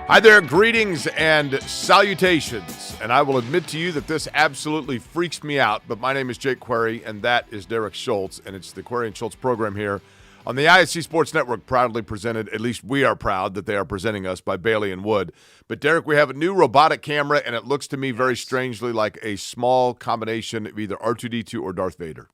Hi there, greetings and salutations. And I will admit to you that this absolutely freaks me out, but my name is Jake Query, and that is Derek Schultz, and it's the Query and Schultz program here on the ISC Sports Network, proudly presented, at least we are proud that they are presenting us, by Bailey and Wood. But Derek, we have a new robotic camera, and it looks to me very strangely like a small combination of either R2-D2 or Darth Vader.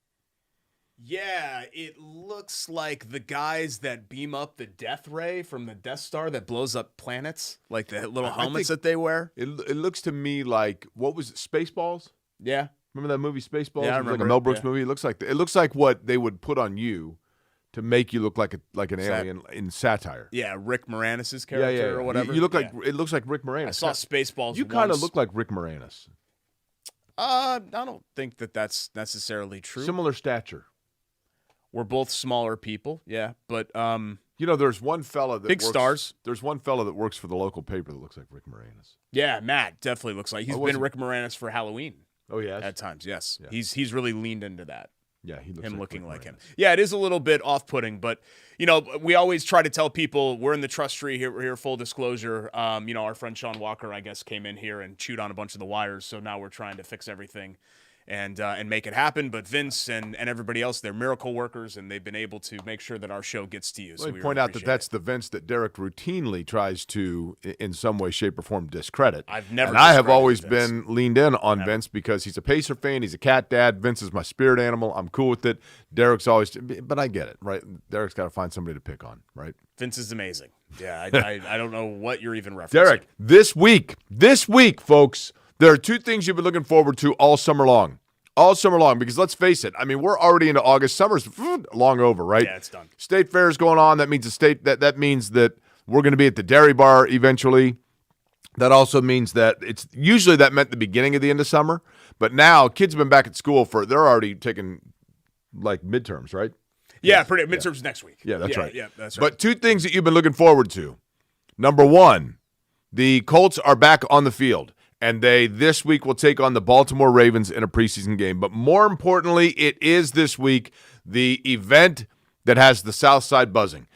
Yeah, it looks like the guys that beam up the death ray from the Death Star that blows up planets, like the little helmets that they wear. It looks to me like, what was it, Spaceballs? Yeah. Remember that movie Spaceballs? Yeah, I it was remember like a Mel Brooks movie. It looks like what they would put on you to make you look like an alien in satire. Yeah, Rick Moranis' character or whatever. You look like it looks like Rick Moranis. I saw Spaceballs. You kind of look like Rick Moranis. I don't think that's necessarily true. Similar stature. We're both smaller people, yeah, but there's one fella that big stars. There's one fella that works for the local paper that looks like Rick Moranis. Yeah, Matt definitely looks like he's been Rick Moranis for Halloween. Oh yeah, at times, yes. Yeah. He's really leaned into that. Yeah, he looks looking like Rick him. Moranis. Yeah, it is a little bit off-putting, but we always try to tell people we're in the trust tree here. We're here, full disclosure. Our friend Sean Walker, I guess, came in here and chewed on a bunch of the wires, so now we're trying to fix everything and make it happen. But Vince and everybody else, they're miracle workers, and they've been able to make sure that our show gets to you. Let me point out that that's the Vince that Derek routinely tries to, in some way, shape, or form, discredit. I've never. And I have always been leaned in on Vince because he's a Pacer fan. He's a cat dad. Vince is my spirit animal. I'm cool with it. Derek's always, but I get it, right? Derek's got to find somebody to pick on, right? Vince is amazing. Yeah, I don't know what you're even referencing. Derek, this week, folks, there are two things you've been looking forward to all summer long. All summer long, because let's face it, I mean, we're already into August. Summer's long over, right? Yeah, it's done. State fair is going on. That means that means that we're going to be at the Dairy Bar eventually. That also means that that meant the beginning of the end of summer, but now kids have been back at school they're already taking like midterms, right? Yeah, midterms next week. Yeah, that's right. Yeah, that's right. But two things that you've been looking forward to. Number one, the Colts are back on the field. And they, this week, will take on the Baltimore Ravens in a preseason game. But more importantly, it is this week the event that has the South Side buzzing.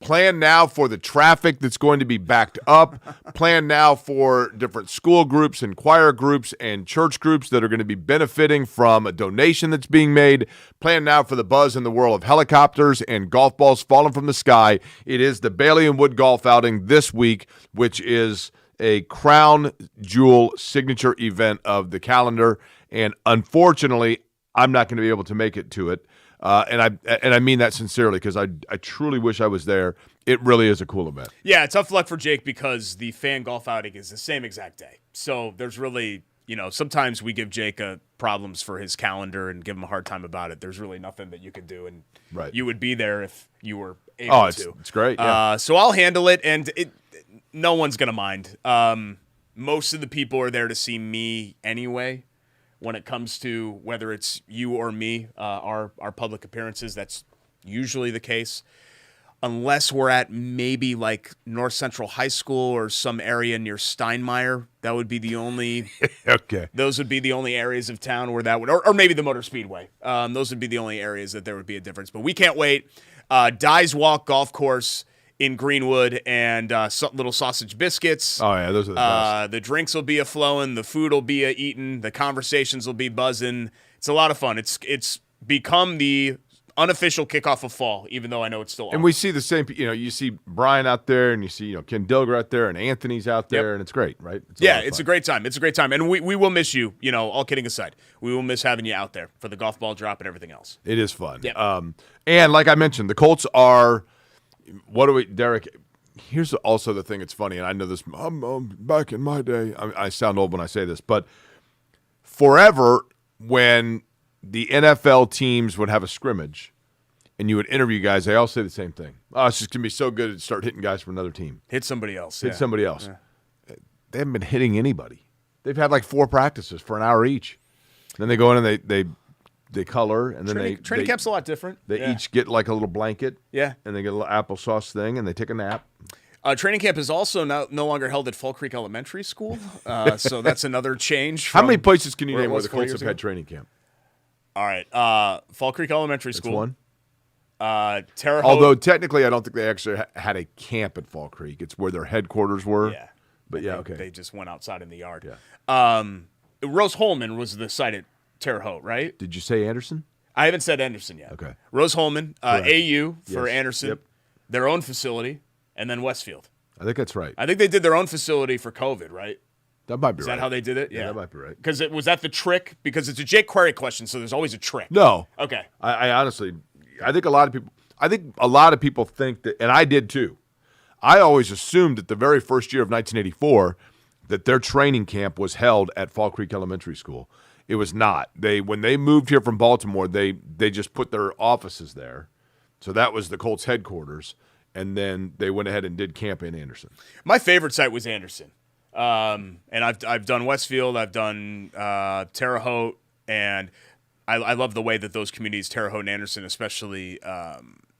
Plan now for the traffic that's going to be backed up. Plan now for different school groups and choir groups and church groups that are going to be benefiting from a donation that's being made. Plan now for the buzz in the world of helicopters and golf balls falling from the sky. It is the Bailey and Wood golf outing this week, which is a crown jewel signature event of the calendar, and unfortunately, I'm not going to be able to make it to it. And I mean that sincerely, because I truly wish I was there. It really is a cool event. Yeah, tough luck for Jake because the fan golf outing is the same exact day. So there's really, sometimes we give Jake problems for his calendar and give him a hard time about it. There's really nothing that you could do, and you would be there if you were able to. It's great. Yeah. So I'll handle it, and no one's going to mind. Most of the people are there to see me anyway. When it comes to whether it's you or me, our public appearances, that's usually the case. Unless we're at maybe like North Central High School or some area near Steinmeier, that would be the only. Okay. Those would be the only areas of town where that would, or maybe the Motor Speedway. Those would be the only areas that there would be a difference. But we can't wait. Dyes Walk Golf Course in Greenwood, and little sausage biscuits. Oh, yeah, those are the best. The drinks will be a-flowing, the food will be a-eating, the conversations will be buzzing. It's a lot of fun. It's become the unofficial kickoff of fall, even though I know it's still on. And we see the same, you see Brian out there, and you see, Ken Dilger out there, and Anthony's out there, and it's great, right? It's a great time. It's a great time. And we will miss you, all kidding aside. We will miss having you out there for the golf ball drop and everything else. It is fun. Yep. And like I mentioned, the Colts are... Derek, here's also the thing. It's funny, and I know this back in my day. I sound old when I say this, but forever when the NFL teams would have a scrimmage and you would interview guys, they all say the same thing. Oh, it's just going to be so good to start hitting guys from another team. Hit somebody else. Hit somebody else. Yeah. They haven't been hitting anybody. They've had like 4 practices for an hour each. Then they go in and they color, and then training camp's a lot different. They each get like a little blanket, and they get a little applesauce thing, and they take a nap. Training camp is also no longer held at Fall Creek Elementary School, so that's another change. How many places can you name where the Colts have had training camp? All right, Fall Creek Elementary School. That's one. Terre Haute. Although technically, I don't think they actually had a camp at Fall Creek. It's where their headquarters were. Yeah. But yeah, okay. They just went outside in the yard. Yeah. Rose Holman was the site at Terre Haute, right? Did you say Anderson? I haven't said Anderson yet. Okay. Rose Holman, AU for Yes. Anderson, Yep. their own facility, and then Westfield. I think that's right. I think they did their own facility for COVID, right? That might be Is right. that how they did it? Yeah, that might be right. Because was that the trick? Because it's a Jake Query question, so there's always a trick. No. Okay. I honestly, I think a lot of people think that, and I did too. I always assumed that the very first year of 1984 that their training camp was held at Fall Creek Elementary School. It was not. When they moved here from Baltimore, they just put their offices there. So that was the Colts headquarters, and then they went ahead and did camp in Anderson. My favorite site was Anderson. And I've done Westfield, I've done Terre Haute, and I love the way that those communities, Terre Haute and Anderson especially,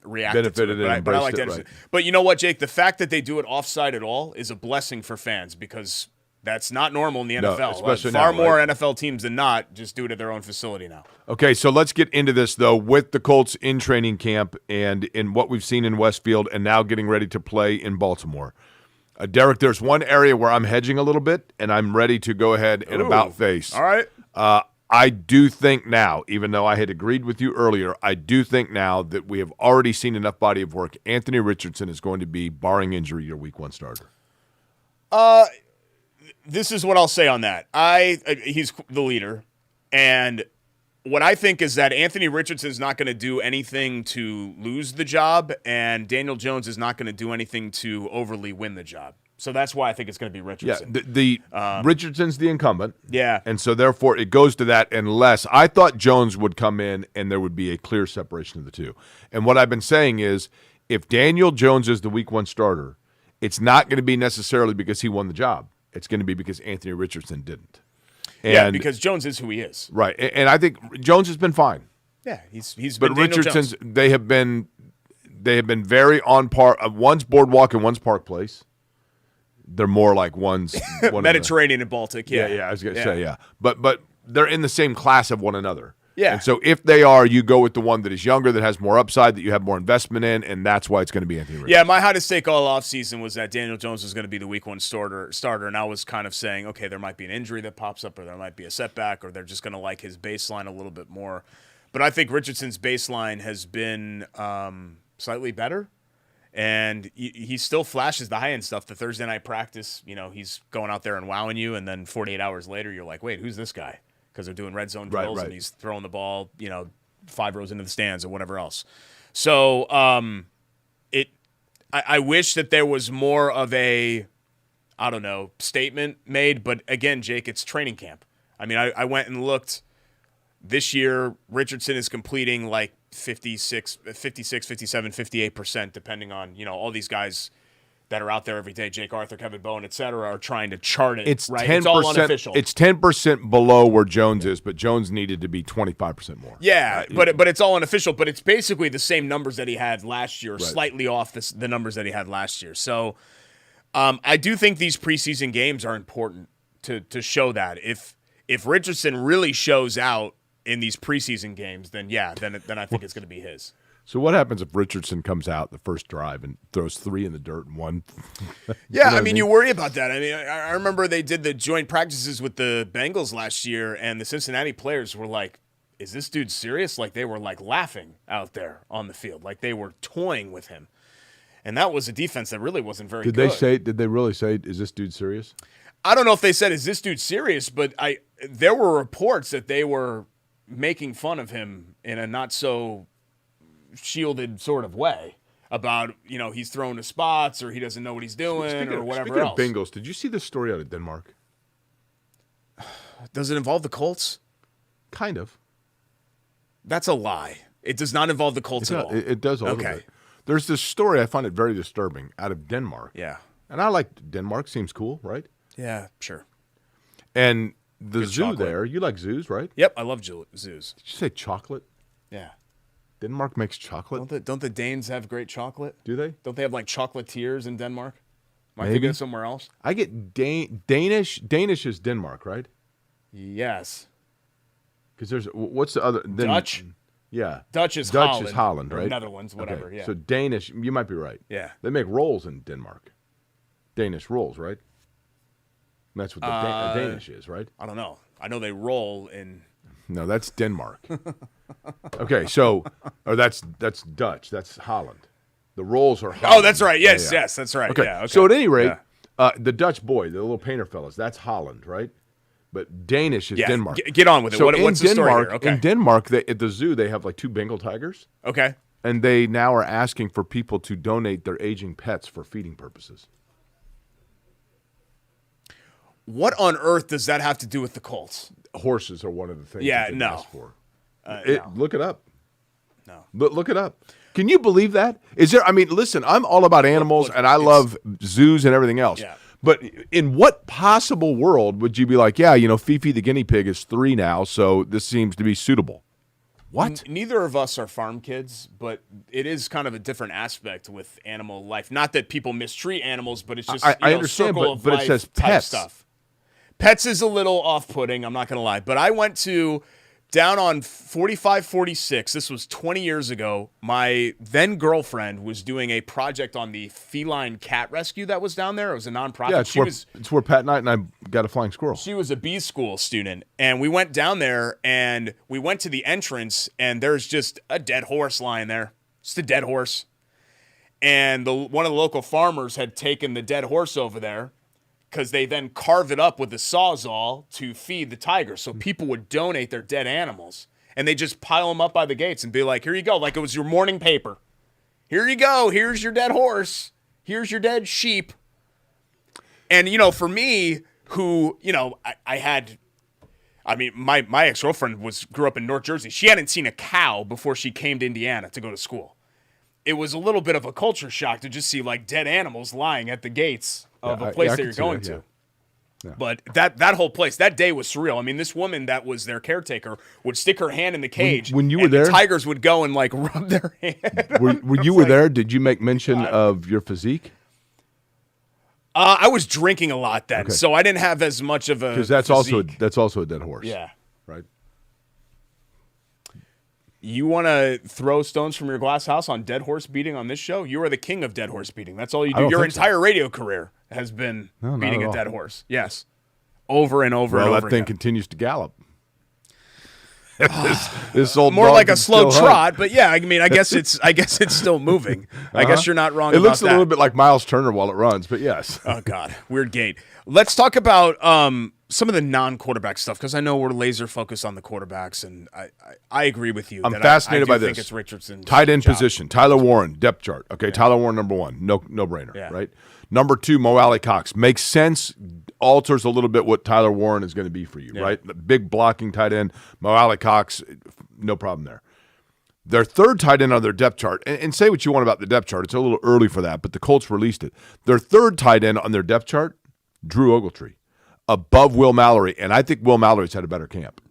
reacted Benefited to it. and But I embraced liked it, Anderson. right. But you know what, Jake? The fact that they do it offsite at all is a blessing for fans because that's not normal in the No, NFL. especially Far now, more right? NFL teams than not just do it at their own facility now. Okay, so let's get into this, though, with the Colts in training camp and in what we've seen in Westfield and now getting ready to play in Baltimore. Derek, there's one area where I'm hedging a little bit, and I'm ready to go ahead and about face. All right. I do think now, even though I had agreed with you earlier, I do think now that we have already seen enough body of work. Anthony Richardson is going to be, barring injury, your Week 1 starter. This is what I'll say on that. He's the leader, and what I think is that Anthony Richardson is not going to do anything to lose the job, and Daniel Jones is not going to do anything to overly win the job. So that's why I think it's going to be Yeah, Richardson. Richardson's the incumbent. Yeah. And so, therefore, it goes to that unless I thought Jones would come in and there would be a clear separation of the two. And what I've been saying is if Daniel Jones is the Week 1 starter, it's not going to be necessarily because he won the job. It's going to be because Anthony Richardson didn't. Yeah, because Jones is who he is. Right. And I think Jones has been fine. Yeah, he's But been Daniel Richardson's, Jones. they have been very on par. One's Boardwalk and one's Park Place. They're more like one's one Mediterranean and Baltic. Yeah, I was going to say, yeah. But they're in the same class of one another. Yeah. And so if they are, you go with the one that is younger, that has more upside, that you have more investment in, and that's why it's going to be Anthony Richardson. Yeah, my hottest take all offseason was that Daniel Jones was going to be the Week 1 starter, and I was kind of saying, okay, there might be an injury that pops up, or there might be a setback, or they're just going to like his baseline a little bit more. But I think Richardson's baseline has been slightly better, and he still flashes the high-end stuff. The Thursday night practice, he's going out there and wowing you, and then 48 hours later, you're like, wait, who's this guy? Because they're doing red zone drills, Right. and he's throwing the ball, 5 rows into the stands or whatever else. So I wish that there was more of a, statement made. But again, Jake, it's training camp. I mean, I went and looked. This year, Richardson is completing like 56, 57, 58%, depending on, all these guys that are out there every day, Jake Arthur, Kevin Bowen, et cetera, are trying to chart it. It's right? 10%. It's all unofficial. It's 10% below where Jones is, but Jones needed to be 25% more. Yeah, but it's all unofficial. But it's basically the same numbers that he had last year, slightly off the numbers that he had last year. So I do think these preseason games are important to show that. If Richardson really shows out in these preseason games, then I think it's going to be his. So what happens if Richardson comes out the first drive and throws 3 in the dirt and 1? Yeah, I mean, you worry about that. I mean, I remember they did the joint practices with the Bengals last year, and the Cincinnati players were like, is this dude serious? Like, they were, like, laughing out there on the field. Like, they were toying with him. And that was a defense that really wasn't very good. Did they really say, is this dude serious? I don't know if they said, is this dude serious? But there were reports that they were making fun of him in a not so shielded sort of way about, he's thrown to spots or he doesn't know what he's doing or whatever else. Speaking of Bengals, did you see the story out of Denmark? Does it involve the Colts? Kind of. That's a lie. It does not involve the Colts at all. It does a little bit. There's this story, I find it very disturbing, out of Denmark. Yeah. And I like Denmark. Seems cool, right? Yeah, sure. And the zoo chocolate. there, you like zoos, right? Yep, I love zoos. Did you say chocolate? Yeah. Denmark makes chocolate? Don't the Danes have great chocolate? Do they? Don't they have like chocolatiers in Denmark? Am I Maybe. thinking of somewhere else? I get Danish. Danish is Denmark, right? Yes. Because there's, what's the other? Dutch? Yeah. Dutch is Holland, right? Or Netherlands, whatever, Okay. yeah. So Danish, you might be right. Yeah. They make rolls in Denmark. Danish rolls, right? That's what the Danish is, right? I don't know. I know they roll in. No, that's Denmark. Okay, so that's Dutch. That's Holland. The rolls are Holland. Oh, that's right. Yes, yes, that's right. Okay. Yeah, okay. So at any rate, the Dutch boy, the little painter fellas, that's Holland, right? But Danish is Denmark. Get on with it. So What's the story here? Okay. In Denmark, at the zoo, they have like 2 Bengal tigers. Okay. And they now are asking for people to donate their aging pets for feeding purposes. What on earth does that have to do with the Colts? Horses are one of the things Yeah, that they ask for. No. Look it up. No. Look it up. Can you believe that? Is there? I mean, listen, I'm all about animals, and I love zoos and everything else. Yeah. But in what possible world would you be like, yeah, Fifi the guinea pig is 3 now, so this seems to be suitable? What? Neither of us are farm kids, but it is kind of a different aspect with animal life. Not that people mistreat animals, but it's just I understand, circle of but it life says type pets. stuff. Pets is a little off-putting, I'm not going to lie. But I went down on 4546. This was 20 years ago. My then girlfriend was doing a project on the feline cat rescue that was down there. It was a nonprofit. Yeah, it's where Pat Knight and I got a flying squirrel. She was a B school student, and we went down there, and we went to the entrance, and there's just a dead horse lying there. Just a dead horse. And one of the local farmers had taken the dead horse over there because they then carve it up with a Sawzall to feed the tigers. So people would donate their dead animals, and they just pile them up by the gates and be like, here you go, like it was your morning paper. Here you go. Here's your dead horse. Here's your dead sheep. And, for me, who, my ex-girlfriend grew up in North Jersey. She hadn't seen a cow before she came to Indiana to go to school. It was a little bit of a culture shock to just see like dead animals lying at the gates of a place that you're going to. Yeah. But that whole place, that day was surreal. I mean, this woman that was their caretaker would stick her hand in the cage. When you were there, the tigers would go and like rub their hand. Were you there? Did you make mention of your physique? I was drinking a lot then, so I didn't have as much of a. Because that's also a dead horse. Yeah. Right. You want to throw stones from your glass house on dead horse beating on this show? You are the king of dead horse beating. That's all you do. Your entire radio careir has been beating a dead horse. Yes. Over and over and over Well, that thing again. continues to gallop. this old more dog like a can slow still trot, hunt. but yeah, I mean, I guess it's still moving. I guess you're not wrong. It looks about a little that. bit like Miles Turner while it runs, but yes. Oh God, weird gait. Let's talk about some of the non-quarterback stuff because I know we're laser focused on the quarterbacks, and I agree with you. I'm that fascinated I by do think this. It's Richardson's tight end job. position. Tyler Warren, depth chart. Okay, Tyler Warren, number 1. No brainer, right? Number 2, Mo Alley Cox. Makes sense, alters a little bit what Tyler Warren is going to be for you, right? The big blocking tight end, Mo Alley Cox, no problem there. Their third tight end on their depth chart, and say what you want about the depth chart, it's a little early for that, but the Colts released it. Their third tight end on their depth chart, Drew Ogletree, above Will Mallory, and I think Will Mallory's had a better camp.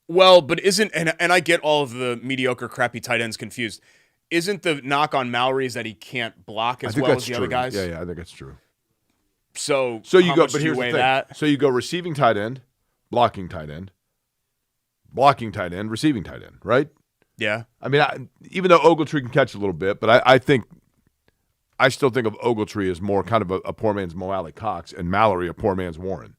Well, but and I get all of the mediocre, crappy tight ends confused. Isn't the knock on Mallory is that he can't block as well as the other guys? Yeah, I think that's true. So you go, much but do here's you weigh the thing. that? So you go receiving tight end, blocking tight end, receiving tight end, right? Yeah. I mean, even though Ogletree can catch a little bit, but I still think of Ogletree as more kind of a poor man's Mo Alley Cox and Mallory a poor man's Warren.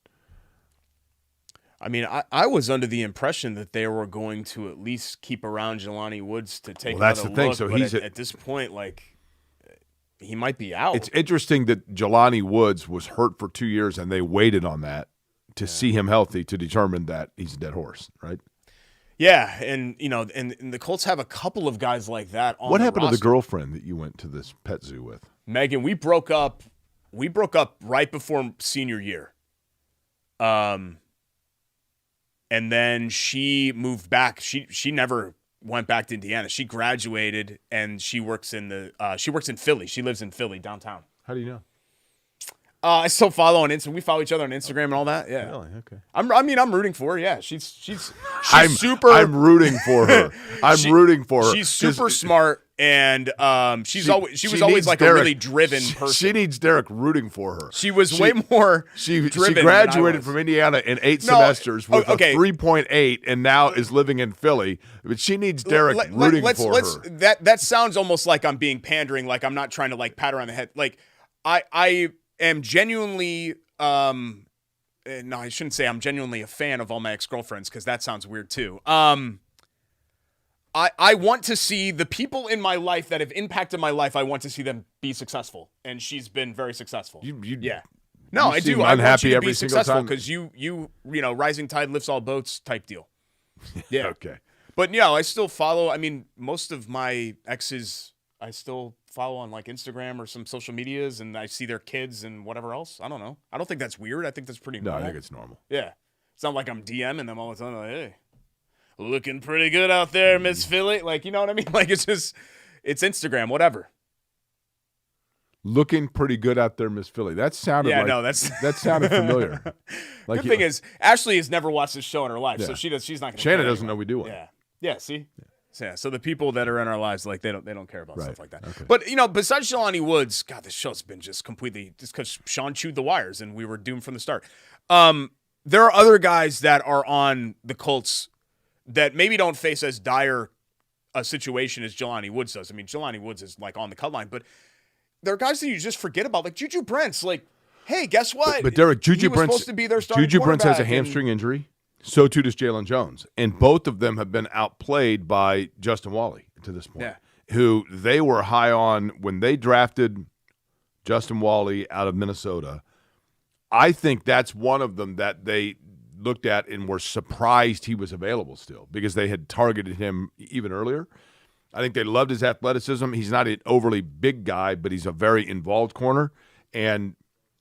I mean, I was under the impression that they were going to at least keep around Jelani Woods to take that's another the thing. look, So but he's at this point, like, he might be out. It's interesting that Jelani Woods was hurt for 2 years, and they waited on that to see him healthy to determine that he's a dead horse, right? Yeah, and and the Colts have a couple of guys like that on What the happened roster. to the girlfriend that you went to this pet zoo with? Megan, we broke up right before senior year. And then she moved back. She never went back to Indiana. She graduated and she works in Philly. She lives in Philly downtown. How do you know? I still follow on Instagram. We follow each other on Instagram and all that. Yeah. Really? Okay. I'm rooting for her. Yeah. She's super. I'm rooting for her. Rooting for her. She's super smart, and she was always like a really driven person. She needs Derek rooting for her. She was way more She driven graduated than I was. from Indiana in 8 semesters with a 3.8 and now is living in Philly. But she needs Derek rooting for her. That sounds almost like I'm being pandering, like I'm not trying to like pat her on the head. Like I am genuinely no, I shouldn't say I'm genuinely a fan of all my ex-girlfriends because that sounds weird too. I want to see the people in my life that have impacted my life. I want to see them be successful, and she's been very successful. Yeah. No, You I seem do. I want unhappy you to every be single successful time. because you rising tide lifts all boats type deal. Yeah. Okay. But yeah, I still follow. I mean, most of my exes I still follow on like Instagram or some social medias, and I see their kids and whatever else. I don't know. I don't think that's weird. I think that's pretty normal. No, I think it's normal. Yeah. It's not like I'm DMing them all the time. Like, hey, looking pretty good out there, Miss Philly. Like, you know what I mean? Like, it's Instagram, whatever. Looking pretty good out there, Miss Philly. That sounded that sounded familiar. Like the thing is, Ashley has never watched this show in her life, so she's not going to. Shannon doesn't know we do one. Yeah. See. Yeah. So the people that are in our lives, like they don't care about stuff like that. Okay. But besides Jelani Woods, God, this show's been just because Sean chewed the wires and we were doomed from the start. There are other guys that are on the Colts that maybe don't face as dire a situation as Jelani Woods does. I mean, Jelani Woods is like on the cut line, but there are guys that you just forget about, like Juju Brents. Like, hey, guess what? But Derek, Juju Brents supposed to be their starting Juju Brents has a quarterback, hamstring injury. So too does Jalen Jones, and both of them have been outplayed by Justin Wally to this point. Who they were high on when they drafted Justin Wally out of Minnesota. I think that's one of them that they looked at and were surprised he was available still because they had targeted him even earlier. I think they loved his athleticism. He's not an overly big guy, but he's a very involved corner, and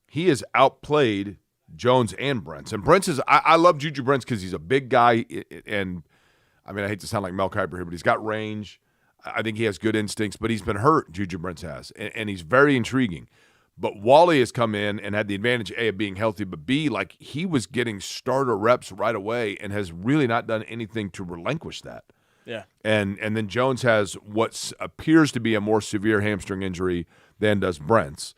he has outplayed Jones and Brents. And Brents is – I love Juju Brents because he's a big guy, and I mean, I hate to sound like Mel Kiper here, but he's got range. I think he has good instincts, but he's been hurt, Juju Brents has, and he's very intriguing. But Wally has come in and had the advantage, A, of being healthy, but B, like he was getting starter reps right away and has really not done anything to relinquish that. Yeah. And then Jones has what appears to be a more severe hamstring injury than does Brents.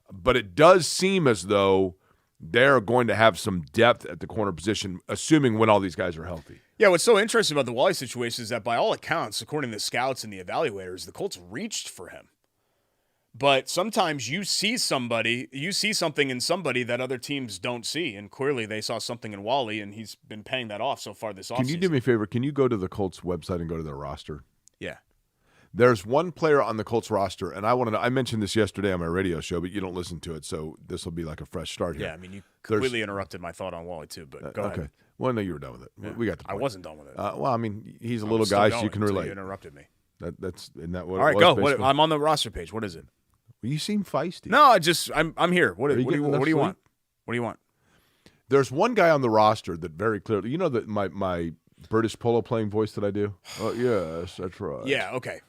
But it does seem as though they're going to have some depth at the corner position, assuming when all these guys are healthy. Yeah, what's so interesting about the Wally situation is that by all accounts, according to the scouts and the evaluators, the Colts reached for him. But sometimes you see something in somebody that other teams don't see, and clearly they saw something in Wally, and he's been paying that off so far this offseason. Can you do me a favor? Can you go to the Colts website and go to their roster? Yeah. There's one player on the Colts roster, and I mentioned this yesterday on my radio show, but you don't listen to it, so this will be like a fresh start here. Yeah, I mean, you completely interrupted my thought on Wally, too, but go ahead. Okay. Well, no, you were done with it. Yeah. We got the point. I wasn't done with it. Well, I mean, he's a little guy, so you can relate. You interrupted me. Isn't that what All right, it was, go. I'm on the roster page. What is it? Well, you seem feisty. No, I'm here. What do you want? What do you want? There's one guy on the roster that very clearly, you know that my British polo playing voice that I do? Oh, yes, that's right. Yeah, okay.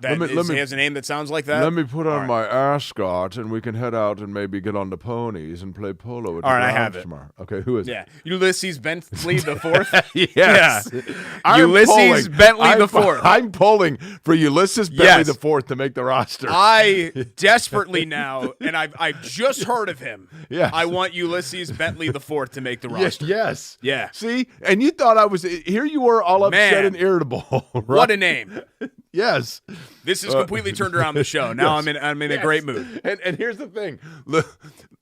He has a name that sounds like that? Let me put on my ascot, and we can head out and maybe get on the ponies and play polo. All right, I have it. Okay, who is it? Ulysses Bentley the Fourth. Yes. Yeah. Ulysses Bentley the Fourth. I'm polling for Ulysses Bentley the Fourth to make the roster. I desperately now, and I've just heard of him. Yes. I want Ulysses Bentley the Fourth to make the roster. Yes. Yeah. See, and you thought I was here. You were all upset and irritable. Right? What a name. Yes. This has completely turned around the show. Now I'm in a great mood. And here's the thing.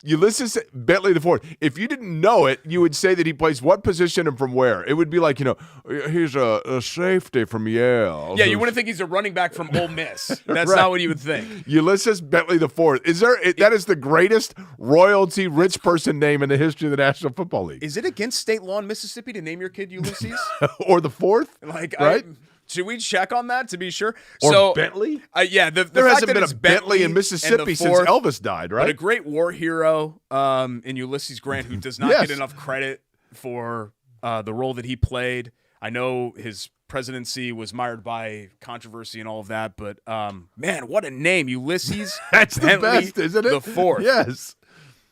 Ulysses Bentley IV, if you didn't know it, you would say that he plays what position and from where? It would be like, he's a safety from Yale. Yeah, you wouldn't think he's a running back from Ole Miss. That's not what you would think. Ulysses Bentley IV. That is the greatest royalty rich person name in the history of the National Football League. Is it against state law in Mississippi to name your kid Ulysses? Or the fourth? Right? Should we check on that to be sure? Or Bentley? Yeah, there hasn't been a Bentley in Mississippi since Elvis died, right? But a great war hero in Ulysses Grant who does not get enough credit for the role that he played. I know his presidency was mired by controversy and all of that, but man, what a name, Ulysses. That's Bentley the best, isn't it? The Fourth. Yes,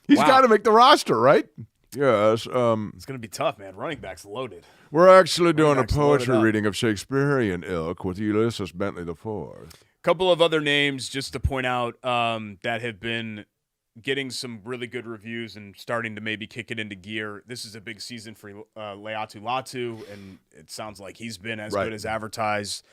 he's got to make the roster, right? Yes. It's going to be tough, man. Running back's loaded. We're actually doing a poetry reading of Shakespearean ilk with Ulysses Bentley IV. Couple of other names just to point out that have been getting some really good reviews and starting to maybe kick it into gear. This is a big season for Latu, and it sounds like he's been as good as advertised.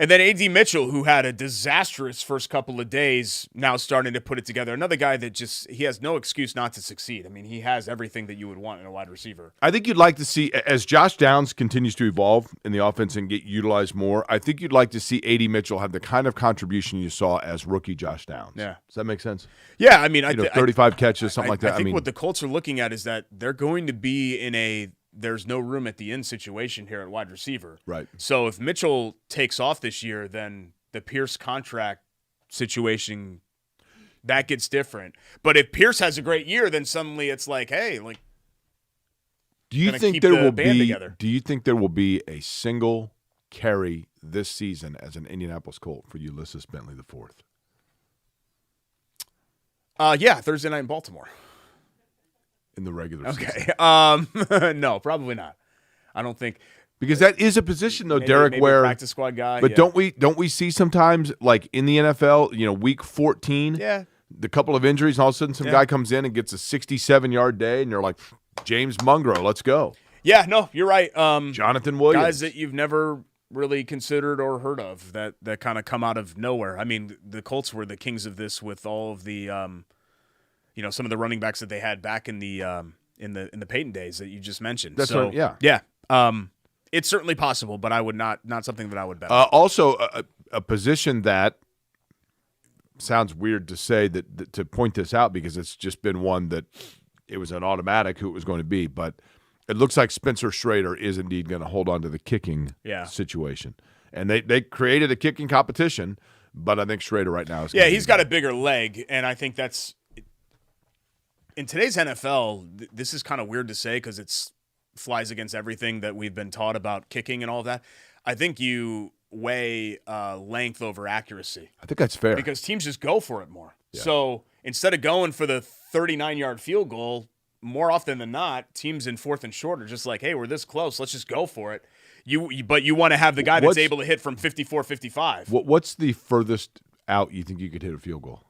And then A.D. Mitchell, who had a disastrous first couple of days, now starting to put it together. Another guy that he has no excuse not to succeed. I mean, he has everything that you would want in a wide receiver. I think you'd like to see, as Josh Downs continues to evolve in the offense and get utilized more, I think you'd like to see A.D. Mitchell have the kind of contribution you saw as rookie Josh Downs. Yeah. Does that make sense? Yeah, I mean, 35 catches, something like that. I think what the Colts are looking at is that they're going to be in a there's no room at the end situation here at wide receiver. Right. So if Mitchell takes off this year, then the Pierce contract situation, that gets different. But if Pierce has a great year, then suddenly it's like, hey, like, do you think there will be a single carry this season as an Indianapolis Colt for Ulysses Bentley IV? Yeah, Thursday night in Baltimore. In the regular season. Okay. No, probably not. I don't think, because that is a position though, maybe, Derek, maybe where practice squad guy. But yeah. don't we see sometimes, like in the NFL, week 14, the couple of injuries, and all of a sudden some guy comes in and gets a 67-yard day, and you're like, James Mungro, let's go. Yeah, no, you're right. Jonathan Williams, guys that you've never really considered or heard of that kind of come out of nowhere. I mean, the Colts were the kings of this with all of the some of the running backs that they had back in the Peyton days that you just mentioned. That's so, right. Yeah. It's certainly possible, but I would not something that I would bet. Also, a position that sounds weird to say that to point this out, because it's just been one that it was an automatic who it was going to be, but it looks like Spencer Schrader is indeed going to hold on to the kicking situation, and they created a kicking competition, but I think Schrader right now is he's got a bigger leg, and I think that's. In today's NFL, this is kind of weird to say because it flies against everything that we've been taught about kicking and all of that. I think you weigh length over accuracy. I think that's fair. Because teams just go for it more. Yeah. So instead of going for the 39-yard field goal, more often than not, teams in fourth and short are just like, hey, we're this close. Let's just go for it. But you want to have the guy that's able to hit from 54, 55. What's the furthest out you think you could hit a field goal?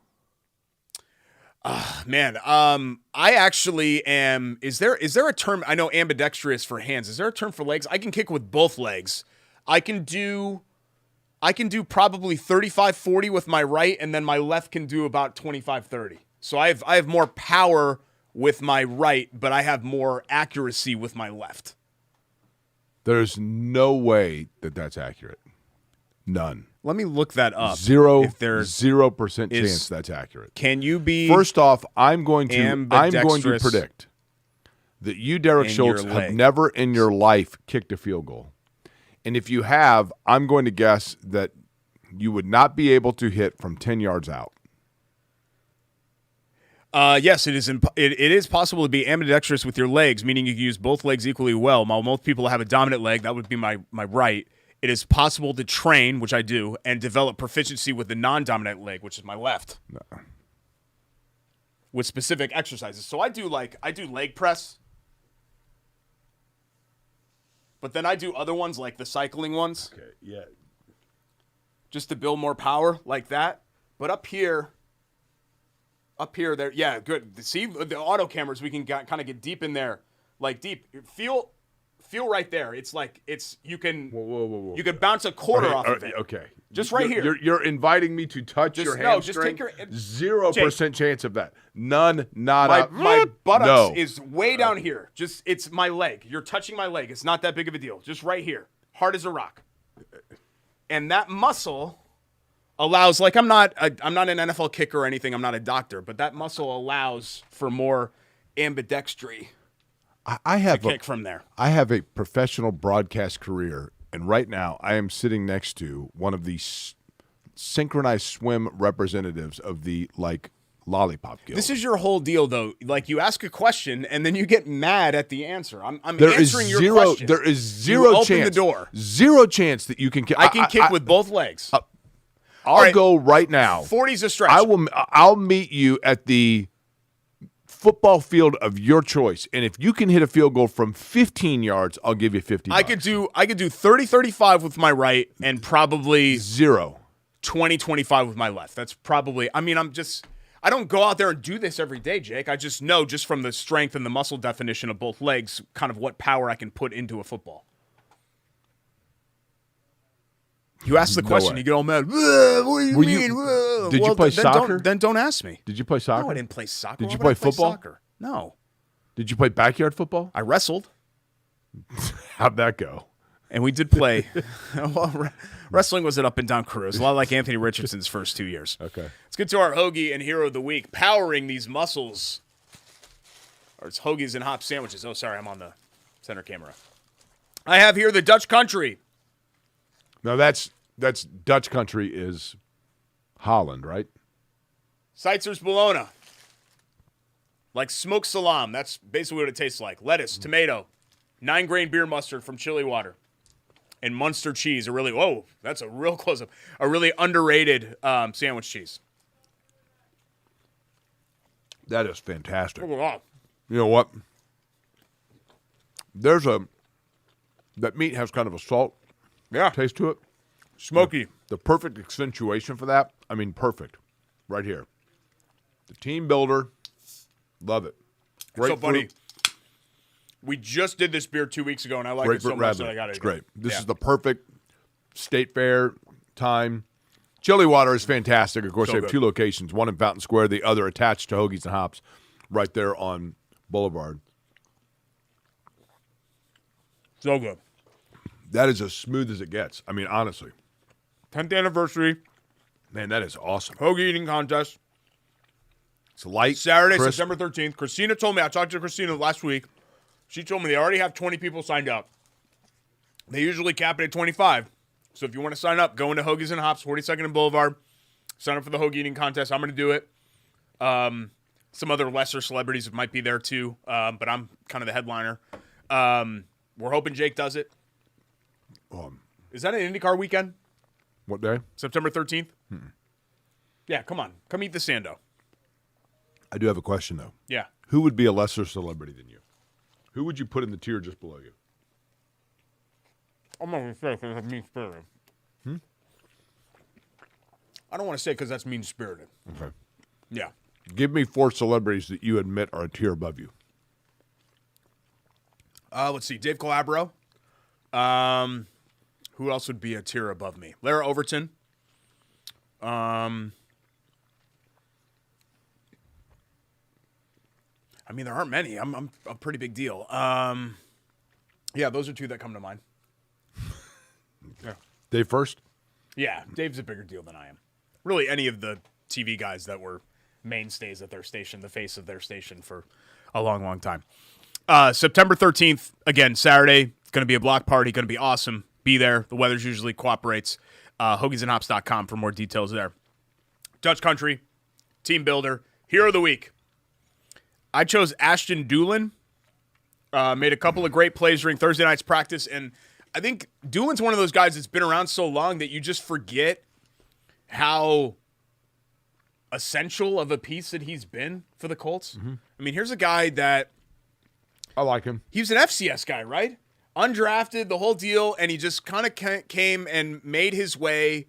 Man, I actually am. Is there a term? I know ambidextrous for hands. Is there a term for legs? I can kick with both legs. I can do probably 35-40 with my right, and then my left can do about 25-30. So I have more power with my right, but I have more accuracy with my left. There's no way that's accurate. None. Let me look that up. 0% chance that's accurate. Can you be? First off, I'm going to predict that you, Derek Schultz, have never in your life kicked a field goal. And if you have, I'm going to guess that you would not be able to hit from 10 yards out. Yes, it is. It is possible to be ambidextrous with your legs, meaning you can use both legs equally well. While most people have a dominant leg, that would be my right. It is possible to train, which I do, and develop proficiency with the non-dominant leg, which is my left, with specific exercises. So I do leg press, but then I do other ones like the cycling ones. Okay, yeah. Just to build more power like that. But up here, there, yeah, good. See the auto cameras, we can kind of get deep in there, like deep. Feel right there. It's like you can. Whoa. You can bounce a quarter off of it. Okay. Just right here. You're inviting me to touch your hamstring. No, just take your 0% chance of that. None. Nada. My buttocks is way down here. It's my leg. You're touching my leg. It's not that big of a deal. Just right here, hard as a rock. And that muscle allows. Like I'm not an NFL kicker or anything. I'm not a doctor, but that muscle allows for more ambidextry. I have kick from there. I have a professional broadcast career, and right now I am sitting next to one of the synchronized swim representatives of the Lollipop Guild. This is your whole deal, though. Like you ask a question and then you get mad at the answer. I'm there answering is your question. There is zero chance. Open the door. 0 chance that you can kick. I can kick with both legs. I'll go right now. 40's a stretch. I'll meet you at the football field of your choice, and if you can hit a field goal from 15 yards, I'll give you $50. I could do 30-35 with my right and probably 20-25 with my left. That's probably. I mean, I don't go out there and do this every day, Jake. I just know just from the strength and the muscle definition of both legs, kind of what power I can put into a football. You ask the question, way. you get all mad. What do you mean? Did you play soccer? Then don't ask me. Did you play soccer? No, I didn't play soccer. Did you Why play would I football? Soccer? No. Did you play backyard football? I wrestled. How'd that go? And we did play. Well, wrestling was an up and down career. It was a lot like Anthony Richardson's first 2 years. Okay. Let's get to our Hoagie and Hero of the Week. Powering these muscles. Or it's Hoagies and Hop sandwiches. Oh, sorry, I'm on the center camera. I have here the Dutch Country. Now that's Dutch country is Holland, right? Seitzer's Bologna. Like smoked salam. That's basically what it tastes like. Lettuce, tomato, 9-grain beer mustard from chili water, and Munster cheese. That's a real close-up. A really underrated sandwich cheese. That is fantastic. Look at that. You know what? That meat has kind of a salt taste to it. Smoky. The perfect accentuation for that. I mean, perfect. Right here. The team builder. Love it. So funny. We just did this beer 2 weeks ago, and I like it so much that I got it. It's great. This is the perfect state fair time. Chili water is fantastic. Of course, they have 2 locations, one in Fountain Square, the other attached to Hoagies and Hops right there on Boulevard. So good. That is as smooth as it gets. I mean, honestly. 10th anniversary. Man, that is awesome. Hoagie eating contest. It's light, Saturday, crisp. September 13th. Christina told me, I talked to Christina last week. She told me they already have 20 people signed up. They usually cap it at 25. So if you want to sign up, go into Hoagies and Hops, 42nd and Boulevard. Sign up for the Hoagie eating contest. I'm going to do it. Some other lesser celebrities might be there too, but I'm kind of the headliner. We're hoping Jake does it. Is that an IndyCar weekend? What day? September 13th? Yeah, come on. Come eat the Sando. I do have a question, though. Yeah. Who would be a lesser celebrity than you? Who would you put in the tier just below you? I'm not going to say because that's mean-spirited. I don't want to say because that's mean-spirited. Okay. Yeah. Give me 4 celebrities that you admit are a tier above you. Let's see. Dave Calabro. Who else would be a tier above me? Lara Overton. I mean, there aren't many. I'm a pretty big deal. Yeah, those are 2 that come to mind. Yeah. Dave first? Yeah, Dave's a bigger deal than I am. Really, any of the TV guys that were mainstays at their station, the face of their station for a long, long time. September 13th, again, Saturday. It's going to be a block party. Going to be awesome. Be there. The weather's usually cooperates. Hoagiesandhops.com for more details there. Dutch Country, team builder, hero of the week. I chose Ashton Doolin. Made a couple of great plays during Thursday night's practice, and I think Doolin's one of those guys that's been around so long that you just forget how essential of a piece that he's been for the Colts. Mm-hmm. I mean, here's a guy that I like him. He was an FCS guy, right? Undrafted, the whole deal, and he just kind of came and made his way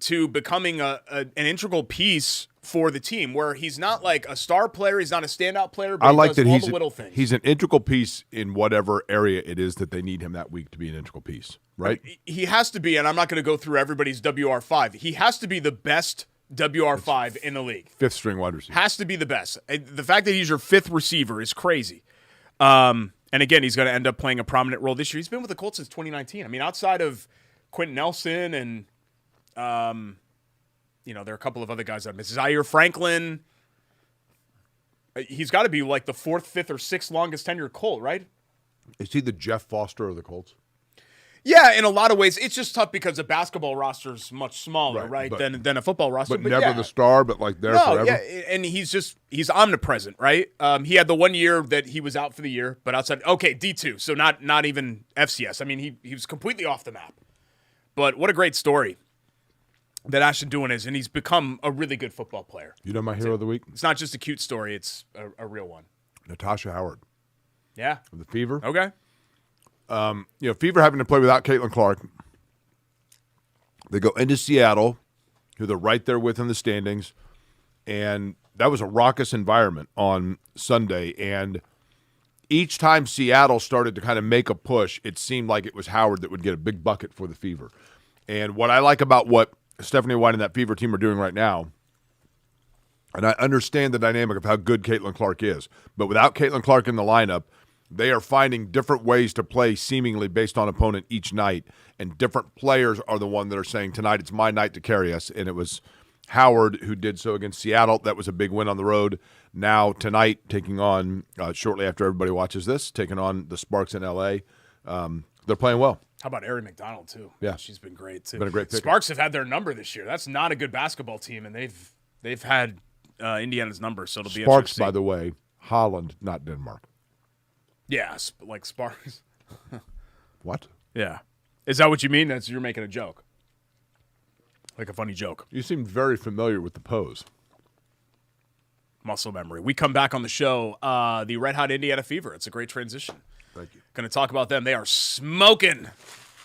to becoming an integral piece for the team, where he's not like a star player, he's not a standout player, but I like he does that all the little things. He's an integral piece in whatever area it is that they need him that week to be an integral piece, right? He has to be, and I'm not going to go through everybody's WR5. He has to be the best WR5 in the league. 5th string wide receiver. Has to be the best. The fact that he's your 5th receiver is crazy. And again, he's going to end up playing a prominent role this year. He's been with the Colts since 2019. I mean, outside of Quentin Nelson and there are a couple of other guys I miss. Zaire Franklin. He's got to be like the 4th, 5th, or 6th longest tenured Colt, right? Is he the Jeff Foster of the Colts? Yeah, in a lot of ways. It's just tough because the basketball roster is much smaller, right, than a football roster. But never the star, but like there forever. Yeah, and he's omnipresent, right? He had the 1 year that he was out for the year, but outside, D2, so not even FCS. I mean, he was completely off the map. But what a great story that Ashton Doolin is, and he's become a really good football player. You know my hero of the week? It's not just a cute story, it's a real one. Natasha Howard. Yeah. Of the Fever. Okay. Fever having to play without Caitlin Clark. They go into Seattle, who they're right there with in the standings, and that was a raucous environment on Sunday. And each time Seattle started to kind of make a push, it seemed like it was Howard that would get a big bucket for the Fever. And what I like about what Stephanie White and that Fever team are doing right now, and I understand the dynamic of how good Caitlin Clark is, but without Caitlin Clark in the lineup, they are finding different ways to play seemingly based on opponent each night, and different players are the one that are saying, tonight it's my night to carry us, and it was Howard who did so against Seattle. That was a big win on the road. Now tonight, taking on, shortly after everybody watches this, taking on the Sparks in L.A., they're playing well. How about Erin McDonald, too? Yeah. She's been great, too. Been a great pick. Sparks have had their number this year. That's not a good basketball team, and they've had Indiana's number, so it'll be Sparks, interesting. by the way, Holland, not Denmark. Yeah, like Sparks. What? Yeah. Is that what you mean? You're making a joke. Like a funny joke. You seem very familiar with the pose. Muscle memory. We come back on the show, the Red Hot Indiana Fever. It's a great transition. Thank you. Going to talk about them. They are smoking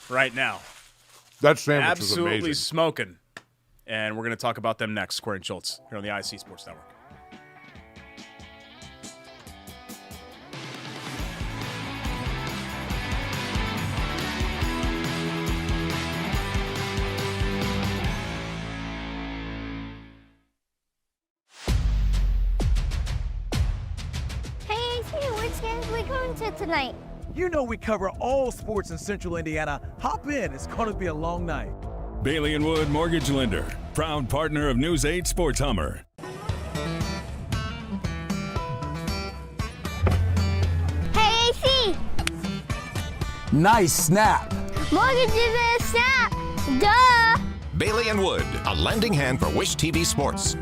right now. That sandwich Absolutely was amazing. smoking. And we're going to talk about them next. Corey and Schultz here on the ISC Sports Network. Hey, AC, which games are we going to tonight? You know we cover all sports in Central Indiana. Hop in. It's going to be a long night. Bailey & Wood Mortgage Lender, proud partner of News 8 Sports Hummer. Hey, AC, Nice snap. mortgage is a snap. Duh. Bailey & Wood, a lending hand for Wish TV Sports.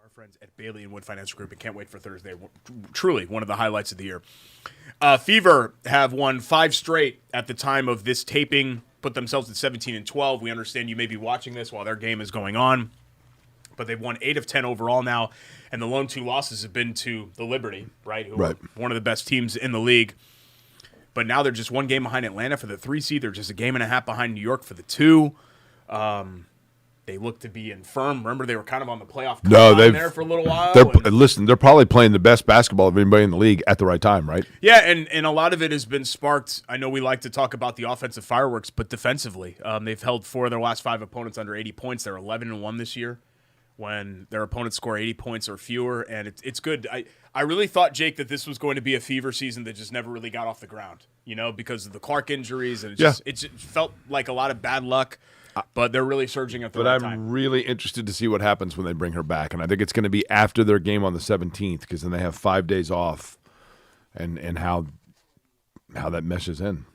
Our friends at Bailey & Wood Financial Group, and can't wait for Thursday. Truly one of the highlights of the year. Fever have won 5 straight at the time of this taping, put themselves at 17-12. We understand you may be watching this while their game is going on, but they've won 8 of 10 overall now, and the lone 2 losses have been to the Liberty, right? Who are one of the best teams in the league. But now they're just 1 game behind Atlanta for the 3 seed. They're just a game and a half behind New York for the 2. They look to be infirm. Remember, they were kind of on the playoff there for a little while. Listen, they're probably playing the best basketball of anybody in the league at the right time, right? Yeah, and a lot of it has been sparked. I know we like to talk about the offensive fireworks, but defensively, they've held 4 of their last 5 opponents under 80 points. They're 11-1 this year when their opponents score 80 points or fewer, and it's good. I really thought, Jake, that this was going to be a Fever season that just never really got off the ground, because of the Clark injuries, and it just felt like a lot of bad luck. But they're really surging at the right time. But I'm really interested to see what happens when they bring her back. And I think it's going to be after their game on the 17th, because then they have 5 days off, and how that meshes in.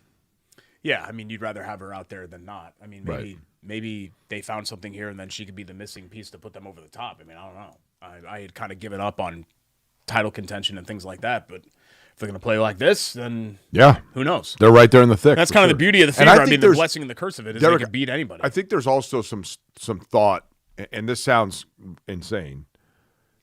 Yeah, I mean, you'd rather have her out there than not. I mean, maybe they found something here, and then she could be the missing piece to put them over the top. I mean, I don't know. I had kind of given up on title contention and things like that, but if they're going to play like this, then who knows? They're right there in the thick. That's kind of the beauty of the Fever. I mean, the blessing and the curse of it is they can beat anybody. I think there's also some thought, and this sounds insane.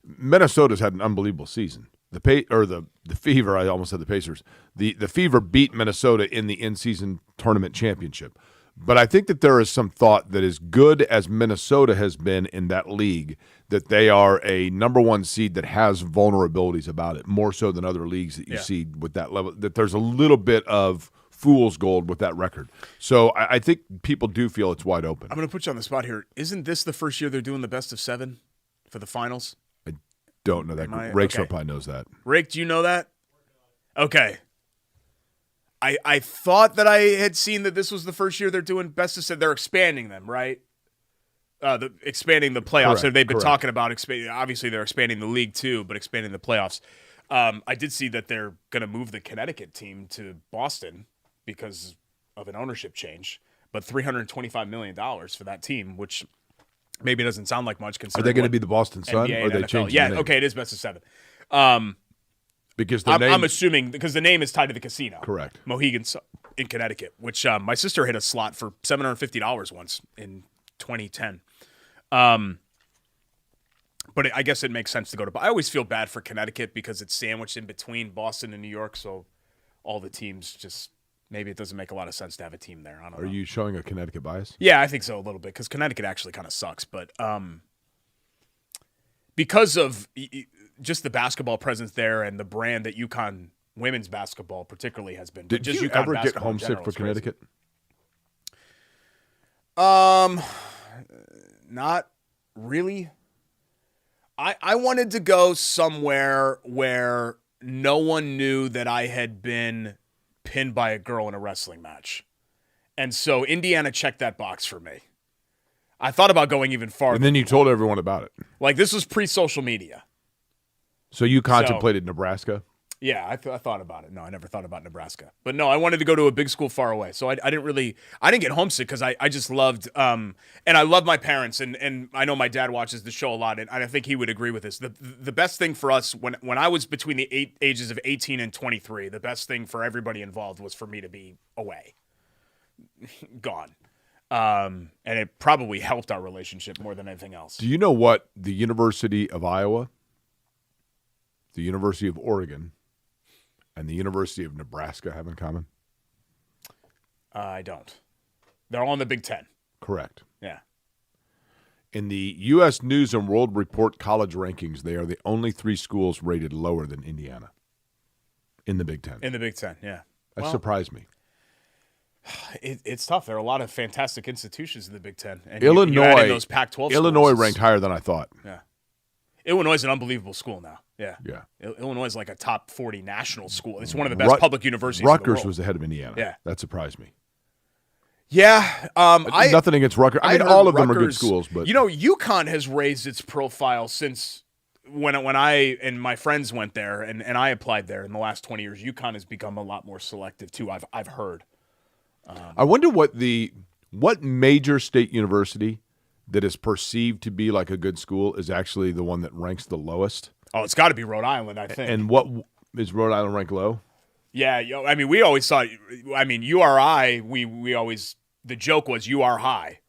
Minnesota's had an unbelievable season. The Fever, I almost said the Pacers. The Fever beat Minnesota in the in-season tournament championship. But I think that there is some thought that as good as Minnesota has been in that league, that they are a number 1 seed that has vulnerabilities about it, more so than other leagues that you see with that level, that there's a little bit of fool's gold with that record. So I think people do feel it's wide open. I'm going to put you on the spot here. Isn't this the first year they're doing the best of 7 for the finals? I don't know that. Rakestraw probably knows that. Rake, do you know that? Okay. I thought that I had seen that this was the first year they're doing best of 7. They're expanding them, right? Expanding the playoffs. Correct, They've been talking about expanding. Obviously, they're expanding the league too, but expanding the playoffs. I did see that they're going to move the Connecticut team to Boston because of an ownership change, but $325 million for that team, which maybe doesn't sound like much. Are they going to be the Boston Sun, or are they changing the name? Okay, it is best of 7. Because I'm assuming because the name is tied to the casino. Correct. Mohegan Sun in Connecticut, which my sister hit a slot for $750 once in 2010. But I guess it makes sense to go to. I always feel bad for Connecticut because it's sandwiched in between Boston and New York, so all the teams just maybe it doesn't make a lot of sense to have a team there. I don't know. Are you showing a Connecticut bias? Yeah, I think so a little bit because Connecticut actually kind of sucks, but because of just the basketball presence there and the brand that UConn women's basketball particularly has been. Did just you UConn ever get basketball in homesick general for is crazy. Connecticut? Not really. I wanted to go somewhere where no one knew that I had been pinned by a girl in a wrestling match. And so Indiana checked that box for me. I thought about going even farther. And then you told everyone about it. Like, this was pre-social media. So you contemplated Nebraska? Yeah, I thought about it. No, I never thought about Nebraska. But no, I wanted to go to a big school far away. So I didn't get homesick because I just loved, and I love my parents. And I know my dad watches the show a lot, and I think he would agree with this. The best thing for us, when I was between the ages of 18 and 23, the best thing for everybody involved was for me to be away. Gone. And it probably helped our relationship more than anything else. Do you know what the University of Iowa, the University of Oregon, and the University of Nebraska have in common? I don't. They're all in the Big Ten. Correct. Yeah. In the U.S. News and World Report college rankings, they are the only 3 schools rated lower than Indiana in the Big Ten. In the Big Ten, yeah. That surprised me. It's tough. There are a lot of fantastic institutions in the Big Ten. And Illinois, you add in those Pac-12 Illinois schools, ranked higher than I thought. Yeah. Illinois is an unbelievable school now. Yeah. Yeah. Illinois is like a top 40 national school. It's one of the best public universities Rutgers in the world. was ahead of Indiana. Yeah. That surprised me. Yeah. Nothing against Rutgers. I mean, all of them are good schools. But UConn has raised its profile since when I and my friends went there and I applied there in the last 20 years. UConn has become a lot more selective too, I've heard. I wonder what major state university that is perceived to be like a good school is actually the one that ranks the lowest. Oh, it's got to be Rhode Island, I think. And what is Rhode Island ranked low? Yeah, I mean, we always thought. I mean, URI. We always the joke was you are high.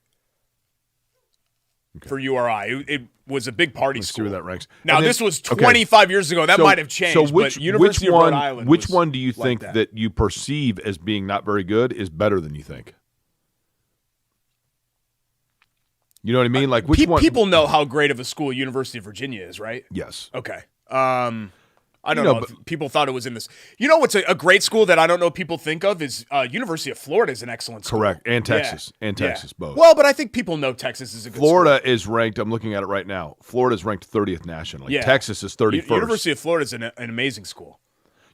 Okay. For URI, it was a big party Let's school. see where that ranks. Now, this was 25 years ago. That might have changed. So which University of Rhode Island? Which one do you think that you perceive as being not very good is better than you think? You know what I mean? Like which one? People know how great of a school University of Virginia is, right? Yes. Okay. I don't know if people thought it was in this. You know what's a great school that I don't know people think of is University of Florida is an excellent school. Correct. And Texas. Yeah. And Texas, both. Well, but I think people know Texas is a good Florida school. is ranked, I'm looking at it right now. Florida is ranked 30th nationally. Yeah. Texas is 31st. University of Florida is an amazing school.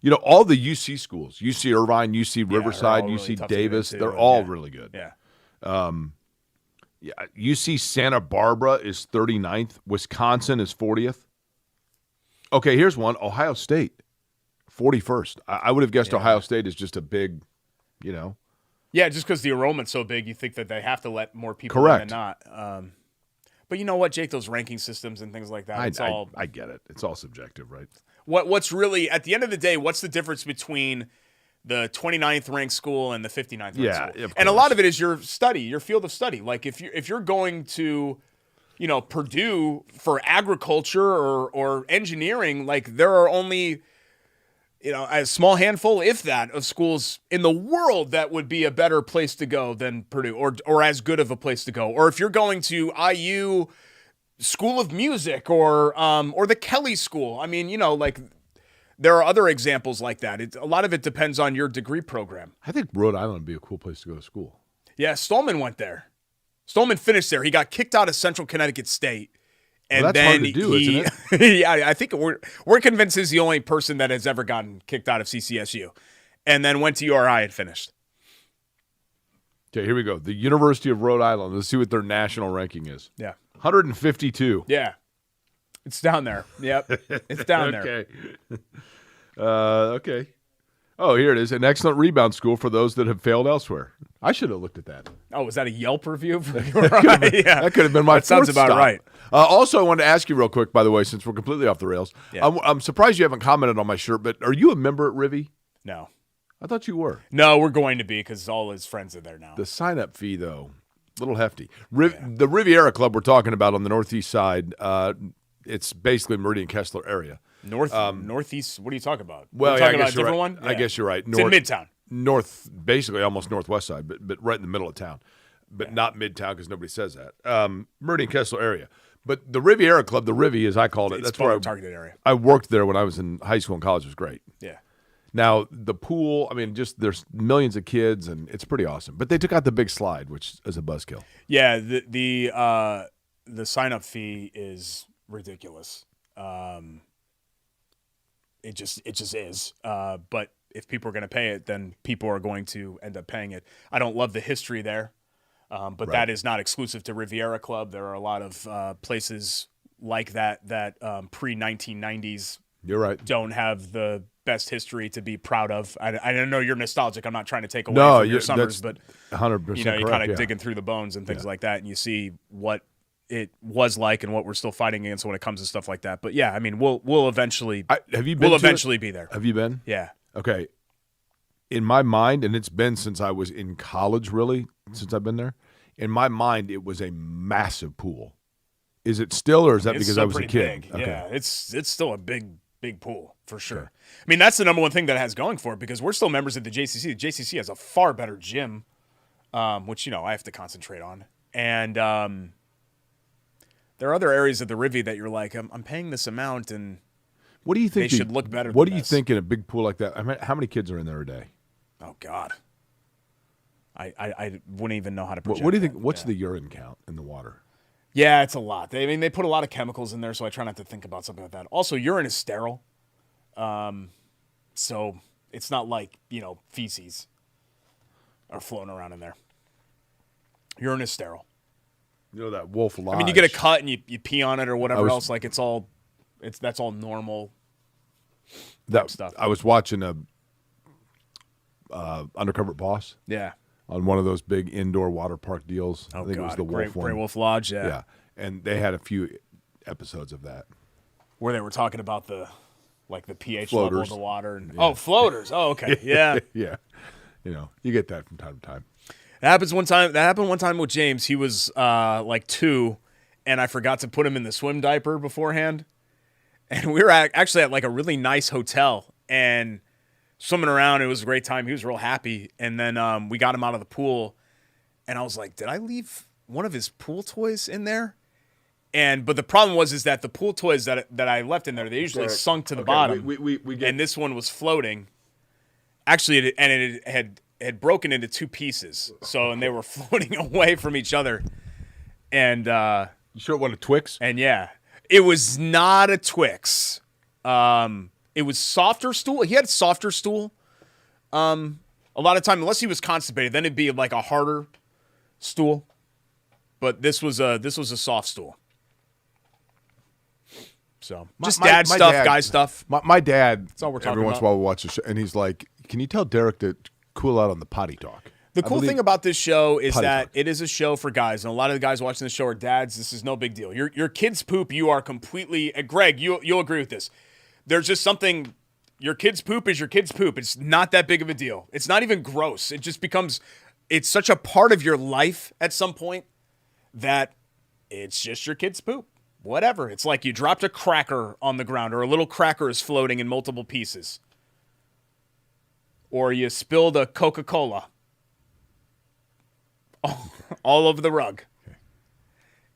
You know, all the UC schools, UC Irvine, UC Riverside, UC really Davis, they're all really good. Yeah. UC Santa Barbara is 39th. Wisconsin is 40th. Okay, here's one. Ohio State, 41st. I would have guessed Ohio State is just a big, Yeah, just because the enrollment's so big, you think that they have to let more people in and not. But you know what, Jake? Those ranking systems and things like that, I get it. It's all subjective, right? What's really, at the end of the day, what's the difference between the 29th ranked school and the 59th ranked school? And a lot of it is your field of study. Like if you're going to Purdue for agriculture or engineering, like there are only, a small handful, if that, of schools in the world that would be a better place to go than Purdue or as good of a place to go. Or if you're going to IU School of Music or the Kelly School, I mean, there are other examples like that. A lot of it depends on your degree program. I think Rhode Island would be a cool place to go to school. Yeah, Stallman went there. Stallman finished there. He got kicked out of Central Connecticut State. And that's then hard to do, isn't it? Yeah, I think we're convinced he's the only person that has ever gotten kicked out of CCSU. And then went to URI and finished. Okay, here we go. The University of Rhode Island. Let's see what their national ranking is. Yeah. 152. Yeah. It's down there. Yep. It's down there. Okay. Oh, here it is. An excellent rebound school for those that have failed elsewhere. I should have looked at that. Oh, was that a Yelp review? That could have been my That sounds about stop. right. Also, I wanted to ask you real quick, by the way, since we're completely off the rails. Yeah. I'm surprised you haven't commented on my shirt, but are you a member at Rivy? No. I thought you were. No, we're going to be because all his friends are there now. The sign-up fee, though, a little hefty. The Riviera Club we're talking about on the northeast side, It's basically Meridian Kessler area. Northeast. What are you talking about? Well, We're yeah, I talking guess about a you're different right. one. I guess you're right. It's in Midtown. North, basically almost northwest side, but right in the middle of town, but not Midtown because nobody says that. Meridian Kessler area. But the Riviera Club, the Rivy as I called it, It's that's where targeted area. I worked there when I was in high school and college. It was great. Yeah. Now, the pool, I mean, just there's millions of kids, and it's pretty awesome. But they took out the big slide, which is a buzzkill. Yeah, the sign-up fee is ridiculous. It just is. But if people are going to pay it, then people are going to end up paying it. I don't love the history there, but Right. that is not exclusive to Riviera Club. There are a lot of places like that pre-1990s You're right. don't have the best history to be proud of. I know you're nostalgic. I'm not trying to take away No, from your summers, but 100% you know, you're correct, kind of yeah. digging through the bones and things like that, and you see what it was like and what we're still fighting against when it comes to stuff like that. But yeah, I mean, we'll eventually Have you been we'll to it? eventually be there. Have you been? Yeah. Okay. In my mind, and it's been since I was in college, really, since I've been there, in my mind, it was a massive pool. Is it still, or is that It's because still I was a pretty kid? big. Okay. Yeah, it's still a big pool for sure. Okay. I mean, that's the number one thing that it has going for it because we're still members of the JCC. The JCC has a far better gym, which, you know, I have to concentrate on. And there are other areas of the Rivy that you're like, I'm paying this amount, and What do you think they should look better What than do you this. think in a big pool like that? I mean, how many kids are in there a day? Oh, God. I wouldn't even know how to project What do you think? that. What's Yeah. the urine count in the water? Yeah, it's a lot. I mean, they put a lot of chemicals in there, so I try not to think about something like that. Also, urine is sterile. So it's not like, you know, feces are floating around in there. Urine is sterile. You know that Wolf Lodge. I mean, you get a cut and you pee on it or whatever was- else. Like that's all normal that stuff. I was watching a Undercover Boss Yeah. on one of those big indoor water park deals. Oh, I think God. it was the Wolf one. Great Wolf Lodge, yeah. Yeah, and they had a few episodes of that. Where they were talking about the pH level of Floaters. the water. And, Oh, floaters. Oh, okay. Yeah. Yeah, you know, you get that from time to time. That happened one time with James. He was like 2, and I forgot to put him in the swim diaper beforehand. And we were actually at like a really nice hotel and swimming around. It was a great time. He was real happy. And then we got him out of the pool, and I was like, "Did I leave one of his pool toys in there?" But the problem is that the pool toys that I left in there, they usually sunk to the bottom. We get And this one was floating. Actually, it had broken into 2 pieces. So, and they were floating away from each other. And you sure it wasn't a Twix? and yeah, it was not a Twix. It was softer stool. He had softer stool. A lot of time, unless he was constipated, then it'd be like a harder stool. But this was a soft stool. So just dad stuff, guy stuff. My dad. That's all we're talking every once in a about. while we watch the show, and he's like, "Can you tell Derek to cool out on the potty talk?" The cool thing about this show is Potty that talk. it is a show for guys, and a lot of the guys watching the show are dads. This is no big deal. Your kids poop, you are completely. Greg, you'll agree with this. There's just something. Your kids poop is your kids poop. It's not that big of a deal. It's not even gross. It just becomes. It's such a part of your life at some point that it's just your kids poop. Whatever. It's like you dropped a cracker on the ground, or a little cracker is floating in multiple pieces, or you spilled a Coca-Cola all over the rug. Okay.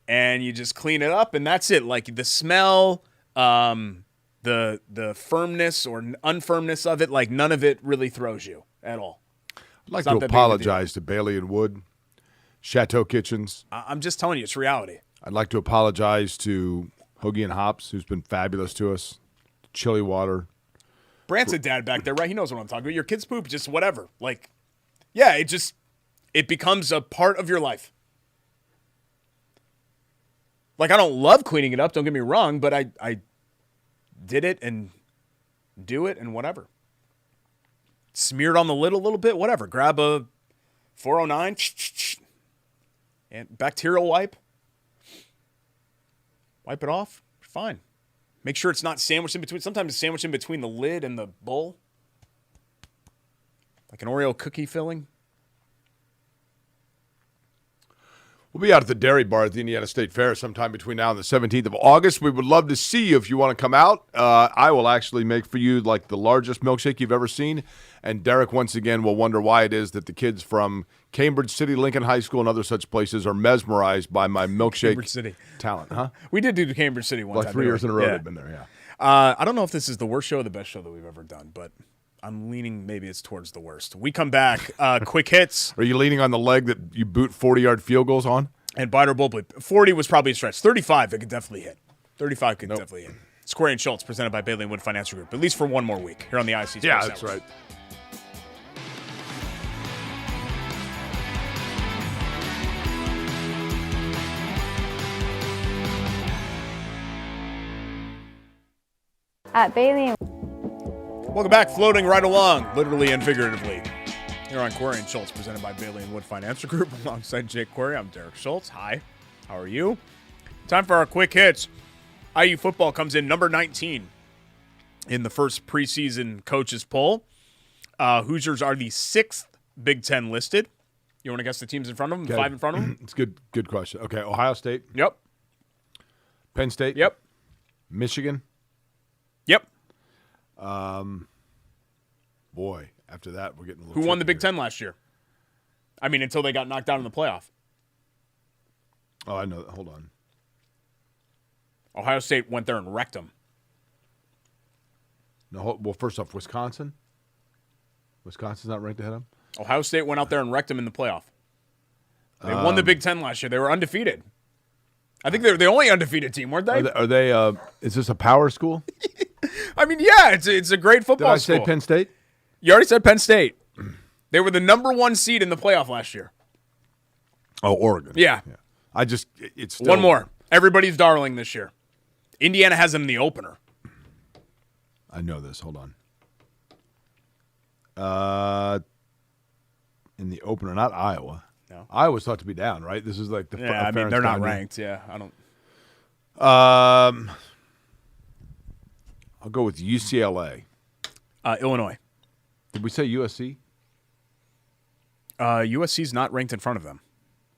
And you just clean it up, and that's it. Like the smell, the firmness or unfirmness of it, like none of it really throws you at all. I'd like It's not to that big of a deal. apologize to Bailey and Wood, Chateau Kitchens. I'm just telling you, it's reality. I'd like to apologize to Hoagie and Hops, who's been fabulous to us. Chili Water. Brant's a dad back there, right? He knows what I'm talking about. Your kids poop, just whatever. Like, yeah, it becomes a part of your life. Like, I don't love cleaning it up, don't get me wrong, but I did it and do it and whatever. Smeared on the lid a little bit, whatever. Grab a 409 and bacterial wipe. Wipe it off. Fine. Make sure it's not sandwiched in between. Sometimes it's sandwiched in between the lid and the bowl. Like an Oreo cookie filling. We'll be out at the Dairy Bar at the Indiana State Fair sometime between now and the 17th of August. We would love to see you if you want to come out. I will actually make for you like the largest milkshake you've ever seen. And Derek, once again, will wonder why it is that the kids from Cambridge City, Lincoln High School, and other such places are mesmerized by my milkshake talent. Huh? We did do the Cambridge City one time. Like 3 years in a row they've been there, yeah. I don't know if this is the worst show or the best show that we've ever done, but I'm leaning maybe it's towards the worst. We come back, quick hits. Are you leaning on the leg that you boot 40-yard field goals on? And bite or bull bleep. 40 was probably a stretch. 35, they could definitely hit. 35 could definitely hit. It's Corey and Schultz, presented by Bailey & Wood Financial Group, at least for one more week here on the ISC Sports Network. Yeah, that's right. At Bailey. Welcome back, floating right along, literally and figuratively. Here on Corey and Schultz, presented by Bailey & Wood Financial Group. Alongside Jake Corey, I'm Derek Schultz. Hi, how are you? Time for our quick hits. IU football comes in number 19 in the first preseason coaches poll. Hoosiers are the 6th Big Ten listed. You want to guess the teams in front of them? Okay. 5 in front of them? It's good question. Okay, Ohio State. Yep. Penn State. Yep. Michigan. Yep. Boy, after that, we're getting a little Who won the tricky Big here. Ten last year? I mean, until they got knocked out in the playoff. Oh, I know. Hold on. Ohio State went there and wrecked them. No, well, first off, Wisconsin. Wisconsin's not ranked ahead of them. Ohio State went out there and wrecked them in the playoff. They won the Big Ten last year. They were undefeated. I think they were the only undefeated team, weren't they? Are they is this a power school? I mean, yeah, it's a great Did football I school. say Penn State? You already said Penn State. They were the number 1 seed in the playoff last year. Oh, Oregon. Yeah. It's still, One more. Everybody's darling this year. Indiana has them in the opener. I know this. Hold on. In the opener, not Iowa. No. Iowa's thought to be down, right? This is like the Yeah, I mean, they're not ranked. Yeah, I don't. I'll go with UCLA. Illinois. Did we say USC? USC's not ranked in front of them.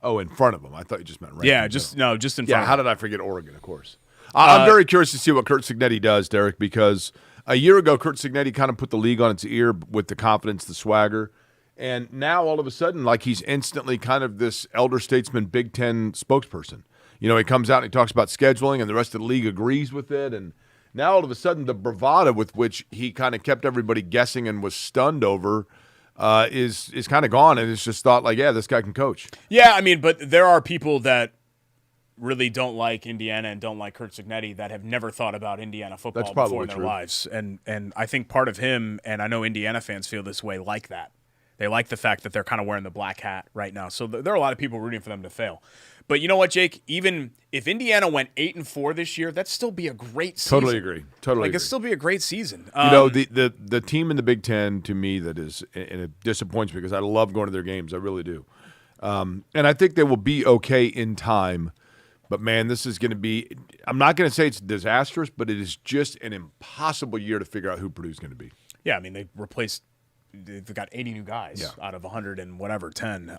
Oh, in front of them. I thought you just meant ranked. Yeah, just in front of how them. did I forget Oregon, of course? I'm very curious to see what Kurt Cignetti does, Derek, because a year ago, Kurt Cignetti kind of put the league on its ear with the confidence, the swagger. And now, all of a sudden, like he's instantly kind of this elder statesman Big Ten spokesperson. You know, he comes out and he talks about scheduling, and the rest of the league agrees with it. And now, all of a sudden, the bravado with which he kind of kept everybody guessing and was stunned over is kind of gone. And it's just thought like, yeah, this guy can coach. Yeah, I mean, but there are people that really don't like Indiana and don't like Kurt Cignetti that have never thought about Indiana football That's before probably in their true. lives. And I think part of him, and I know Indiana fans feel this way, like that. They like the fact that they're kind of wearing the black hat right now. So there are a lot of people rooting for them to fail. But you know what, Jake? Even if Indiana went 8-4 this year, that'd still be a great season. Totally agree. It'd still be a great season. You know, the team in the Big Ten, to me, that is, and it disappoints me because I love going to their games. I really do. And I think they will be okay in time. But, man, this is going to be – I'm not going to say it's disastrous, but it is just an impossible year to figure out who Purdue's going to be. Yeah, I mean, they've got 80 new guys out of 100 and whatever, 10.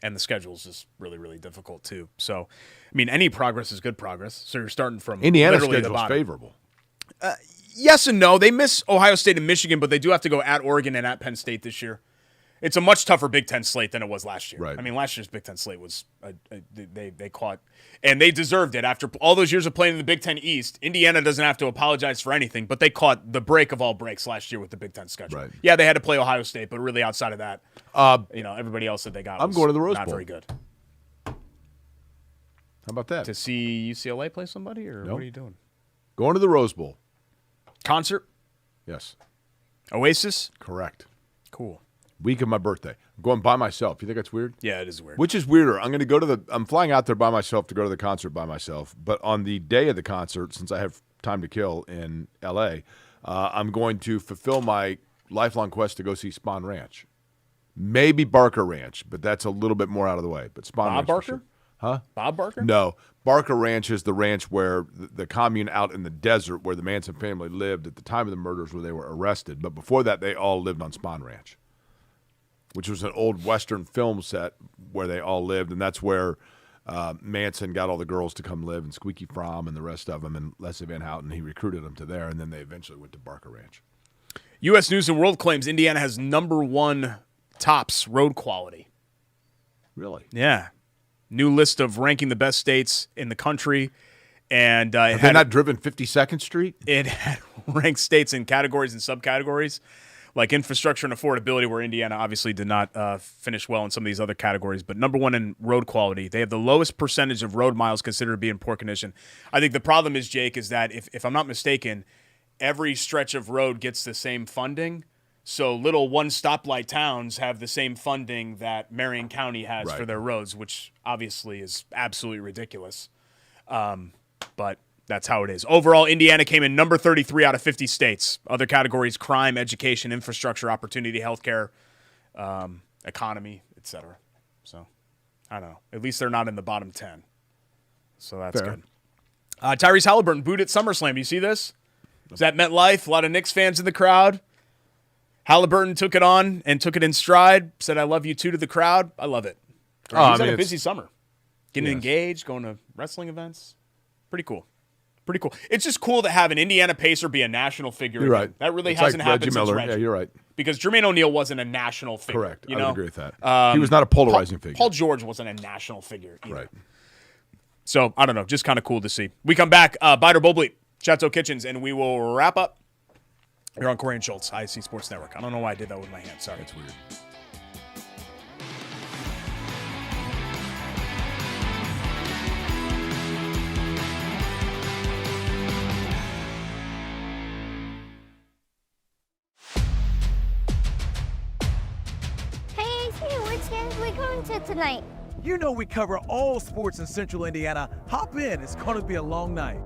And the schedule is just really, really difficult, too. So, I mean, any progress is good progress. So you're starting from Indiana's literally the schedule is bottom. favorable. Yes and no. They miss Ohio State and Michigan, but they do have to go at Oregon and at Penn State this year. It's a much tougher Big Ten slate than it was last year. Right. I mean, last year's Big Ten slate was they caught, and they deserved it after all those years of playing in the Big Ten East. Indiana doesn't have to apologize for anything, but they caught the break of all breaks last year with the Big Ten schedule. Right. Yeah, they had to play Ohio State, but really outside of that, everybody else that they got. I'm was going to the Rose not Bowl. very good. How about that? To see UCLA play somebody, or Nope. what are you doing? Going to the Rose Bowl. Concert, Yes. Oasis, Correct. cool. Week of my birthday. I'm going by myself. You think that's weird? Yeah, it is weird. Which is weirder? I'm flying out there by myself to go to the concert by myself. But on the day of the concert, since I have time to kill in L.A., I'm going to fulfill my lifelong quest to go see Spahn Ranch. Maybe Barker Ranch, but that's a little bit more out of the way. But Spahn Bob Ranch for Barker? sure. Huh? Bob Barker? No. Barker Ranch is the ranch where the commune out in the desert where the Manson family lived at the time of the murders where they were arrested. But before that, they all lived on Spahn Ranch, which was an old Western film set where they all lived, and that's where Manson got all the girls to come live, and Squeaky Fromm and the rest of them, and Leslie Van Houten. He recruited them to there, and then they eventually went to Barker Ranch. U.S. News and World claims Indiana has #1 tops road quality. Really? Yeah. New list of ranking the best states in the country. And Have they not driven 52nd Street? It had ranked states in categories and subcategories, like infrastructure and affordability, where Indiana obviously did not finish well in some of these other categories. But #1 in road quality. They have the lowest percentage of road miles considered to be in poor condition. I think the problem is, Jake, is that if I'm not mistaken, every stretch of road gets the same funding. So little one-stoplight towns have the same funding that Marion County has for their roads, which obviously is absolutely ridiculous. But that's how it is. Overall, Indiana came in number 33 out of 50 states. Other categories: crime, education, infrastructure, opportunity, healthcare, economy, etc. So, I don't know. At least they're not in the bottom 10. So that's good. Tyrese Halliburton booed at SummerSlam. Do you see this? Is that MetLife? A lot of Knicks fans in the crowd. Halliburton took it on and took it in stride, said, "I love you too" to the crowd. I love it. He's had a busy summer. Getting engaged, going to wrestling events. Pretty cool. Pretty cool. It's just cool to have an Indiana Pacer be a national figure. You're right. That really it's hasn't like happened Reggie since Miller. Reggie. Yeah, you're right. Because Jermaine O'Neal wasn't a national figure. Correct. You I know? would agree with that. He was not a polarizing figure. Paul George wasn't a national figure either. Right. So, I don't know. Just kind of cool to see. We come back, Biter Bobley, Chateau Kitchens, and we will wrap up. You're on Corey and Schultz, ISC Sports Network. I don't know why I did that with my hand. Sorry. That's weird. Hey, AC, which games are we going to tonight? You know we cover all sports in Central Indiana. Hop in. It's going to be a long night.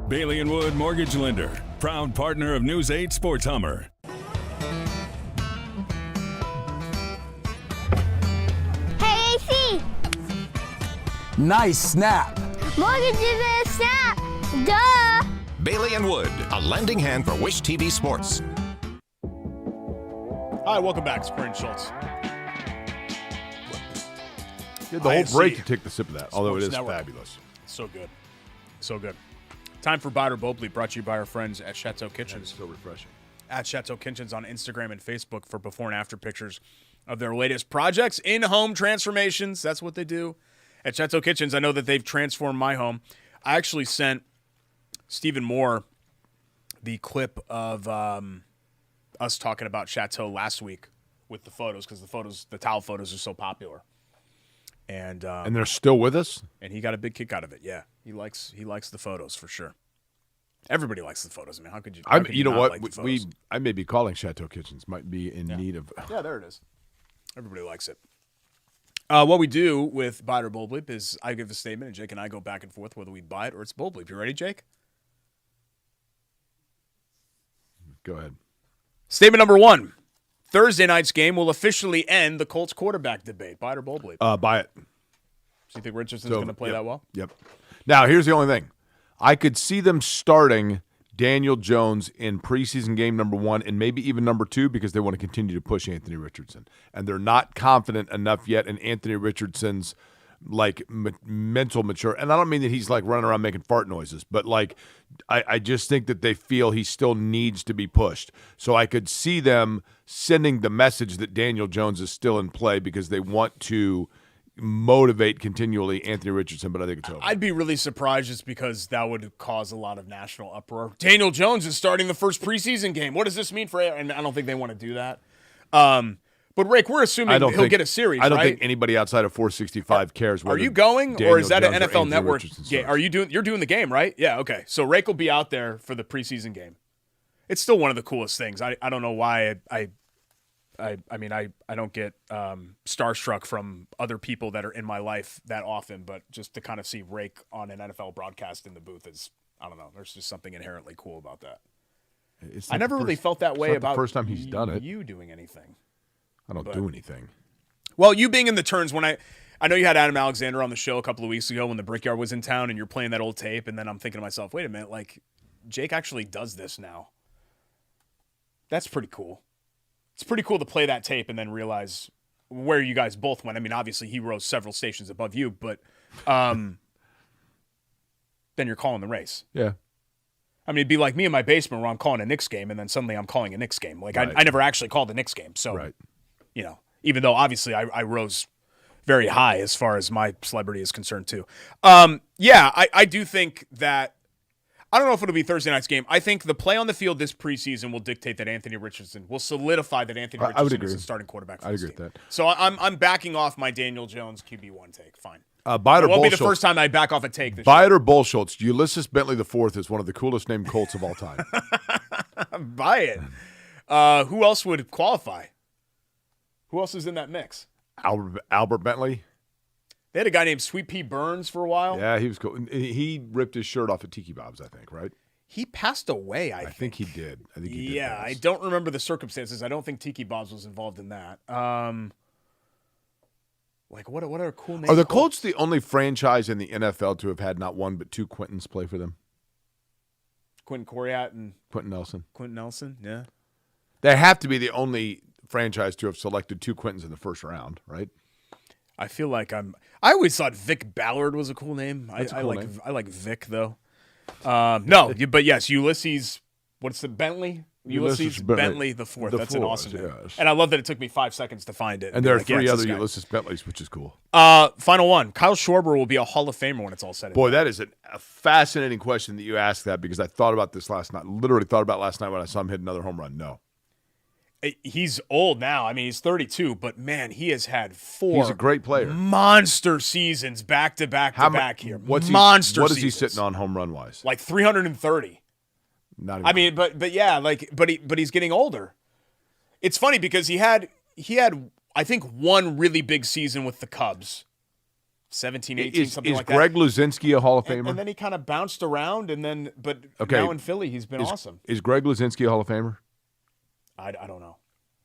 Bailey & Wood Mortgage Lender, proud partner of News 8 Sports Hummer. Hey, AC, Nice snap. mortgage is a snap. Duh. Bailey & Wood, a lending hand for Wish TV Sports. Hi, welcome back. It's Corey and Schultz. You had the whole ISC break to take the sip of that, although it Sports is Network. fabulous. So good. So good. Time for Biter Bobley, brought to you by our friends at Chateau It's Kitchens. so refreshing. At Chateau Kitchens on Instagram and Facebook for before and after pictures of their latest projects, in-home transformations. That's what they do. At Chateau Kitchens, I know that they've transformed my home. I actually sent Stephen Moore the clip of us talking about Chateau last week with the photos, because the towel photos are so popular. And And they're still with us? and he got a big kick out of it. Yeah, he likes the photos for sure. Everybody likes the photos. I mean, how could you? You know not what? like the photos? I may be calling Chateau Kitchens. Might be in need of. Yeah, there it is. Everybody likes it. What we do with Buy It or Bold Bleep is I give a statement, and Jake and I go back and forth whether we buy it or it's Bold Bleep. You ready, Jake? Go ahead. Statement number 1. Thursday night's game will officially end the Colts quarterback debate. Buy it or Bold Bleep? Buy it. So you think Richardson's going to play that well? Yep. Now, here's the only thing. I could see them starting Daniel Jones in preseason game number 1 and maybe even number 2 because they want to continue to push Anthony Richardson. And they're not confident enough yet in Anthony Richardson's mental mature. And I don't mean that he's like running around making fart noises, but like I just think that they feel he still needs to be pushed. So I could see them sending the message that Daniel Jones is still in play because they want to motivate continually Anthony Richardson, but I think it's over. I'd be really surprised just because that would cause a lot of national uproar. Daniel Jones is starting the first preseason game. What does this mean for? And I don't think they want to do that. But Rick, we're assuming he'll get a series. I don't right? think anybody outside of 465 cares. Are you going, Daniel or is that an Jones or NFL Anthony Network Richardson game? starts. You're doing the game, right? Yeah. Okay. So Rick will be out there for the preseason game. It's still one of the coolest things. I don't know why I mean I don't get starstruck from other people that are in my life that often, but just to kind of see Rake on an NFL broadcast in the booth is, I don't know. There's just something inherently cool about that. I never really felt that way about the first time he's done it. You doing anything. I don't do anything. Well, you being in the turns when I know you had Adam Alexander on the show a couple of weeks ago when the Brickyard was in town and you're playing that old tape, and then I'm thinking to myself, wait a minute, like Jake actually does this now. That's pretty cool. It's pretty cool to play that tape and then realize where you guys both went. I mean, obviously he rose several stations above you, but then you're calling the race. Yeah. I mean, it'd be like me in my basement where I'm calling a Knicks game, and then suddenly I'm calling a Knicks game. Like, Right. I never actually called a Knicks game. So, you know, even though obviously I rose very high as far as my celebrity is concerned too. Yeah, I do think that, I don't know if it'll be Thursday night's game. I think the play on the field this preseason will dictate that Anthony Richardson will solidify that Anthony I would Richardson agree. is the starting quarterback for I'd this agree team. with that. So I'm backing off my Daniel Jones QB1 take. Fine. Buy it or It won't be the bullshit. first time I back off a take this Buy year. it or bullshit. Ulysses Bentley IV is one of the coolest named Colts of all time. Buy it. Who else would qualify? Who else is in that mix? Albert Bentley. They had a guy named Sweet Pea Burns for a while. Yeah, he was cool. He ripped his shirt off at Tiki Bob's, I think, right? He passed away, I I think he did. I think he did. Yeah, pass. I don't remember the circumstances. I don't think Tiki Bob's was involved in that. Like, what are cool names? Are the Colts the only franchise in the NFL to have had not one but two Quintons play for them? Quentin Coriat and Quentin Nelson. Quentin Nelson, yeah. They have to be the only franchise to have selected two Quintons in the first round, right? I feel like I always thought Vic Ballard was a cool name. That's a cool name. I like Vic, though. No, but yes, Ulysses, what's the Bentley? Ulysses Bentley the fourth. That's an awesome name. Yes. And I love that it took me 5 seconds to find it. And there are Like, yeah, three it's other this guy. Ulysses Bentleys, which is cool. Final one. Kyle Schwarber will be a Hall of Famer when it's all said and Boy, done. that is a fascinating question that you asked that because I thought about this last night. Literally thought about last night when I saw him hit another home run. No. He's old now. I mean, he's 32, but man, he has had 4 He's a great player. monster seasons back to back to back here. What's monster What is he seasons. sitting on home run wise? Like 330. Not even. I mean, but yeah, like but he's getting older. It's funny because he had I think one really big season with the Cubs. 17, 18, something is like Greg that. Luzinski a Hall of Famer? And then he kind of bounced around but Okay. now in Philly he's been awesome. Is Greg Luzinski a Hall of Famer? I don't know.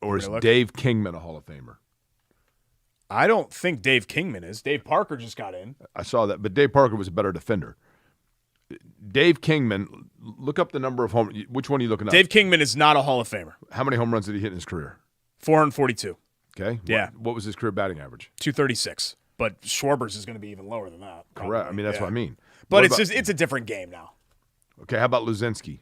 Or is Really look? Dave Kingman a Hall of Famer? I don't think Dave Kingman is. Dave Parker just got in. I saw that, but Dave Parker was a better defender. Dave Kingman, look up the number of home. Which one are you looking up? Dave Kingman is not a Hall of Famer. How many home runs did he hit in his career? 442. Okay. Yeah. What was his career batting average? 236. But Schwarber's is going to be even lower than that. Correct. probably. I mean, that's Yeah. what I mean. But What it's about- just it's a different game now. Okay, how about Luzinski?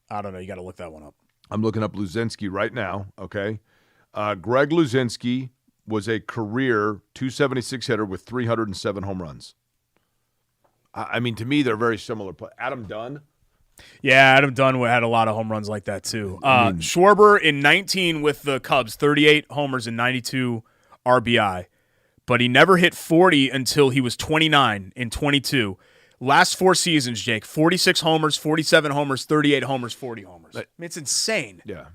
I don't know. You got to look that one up. I'm looking up Luzinski right now, okay? Greg Luzinski was a career 276 hitter with 307 home runs. I mean, to me, they're very similar. Adam Dunn? Yeah, Adam Dunn had a lot of home runs like that too. Schwarber in 19 with the Cubs, 38 homers and 92 RBI. But he never hit 40 until he was 29 in 22. Last 4 seasons, Jake, 46 homers, 47 homers, 38 homers, 40 homers. I mean, it's insane. Yeah.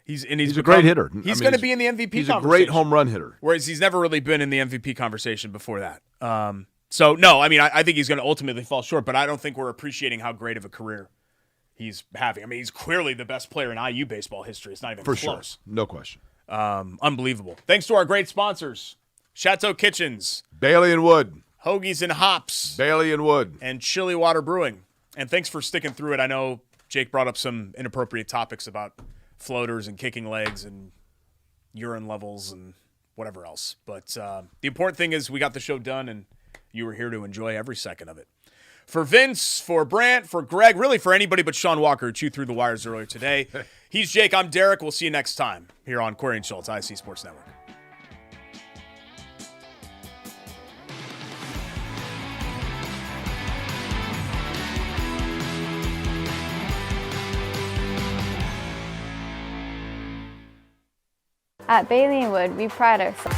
He's a great hitter. He's going to be in the MVP He's a conversation. great home run hitter. Whereas he's never really been in the MVP conversation before that. So, no, I mean, I think he's going to ultimately fall short, but I don't think we're appreciating how great of a career he's having. I mean, he's clearly the best player in IU baseball history. It's not even For close. sure. No question. Unbelievable. Thanks to our great sponsors, Chateau Kitchens, Bailey and Wood. Hoagies and Hops, Bailey and Wood. and Chili Water Brewing. And thanks for sticking through it. I know Jake brought up some inappropriate topics about floaters and kicking legs and urine levels and whatever else. But the important thing is we got the show done, and you were here to enjoy every second of it. For Vince, for Brant, for Greg, really for anybody but Sean Walker, who chewed through the wires earlier today. He's Jake. I'm Derek. We'll see you next time here on Corey and Schultz, ISC Sports Network. At Bailey & Wood, we pride ourselves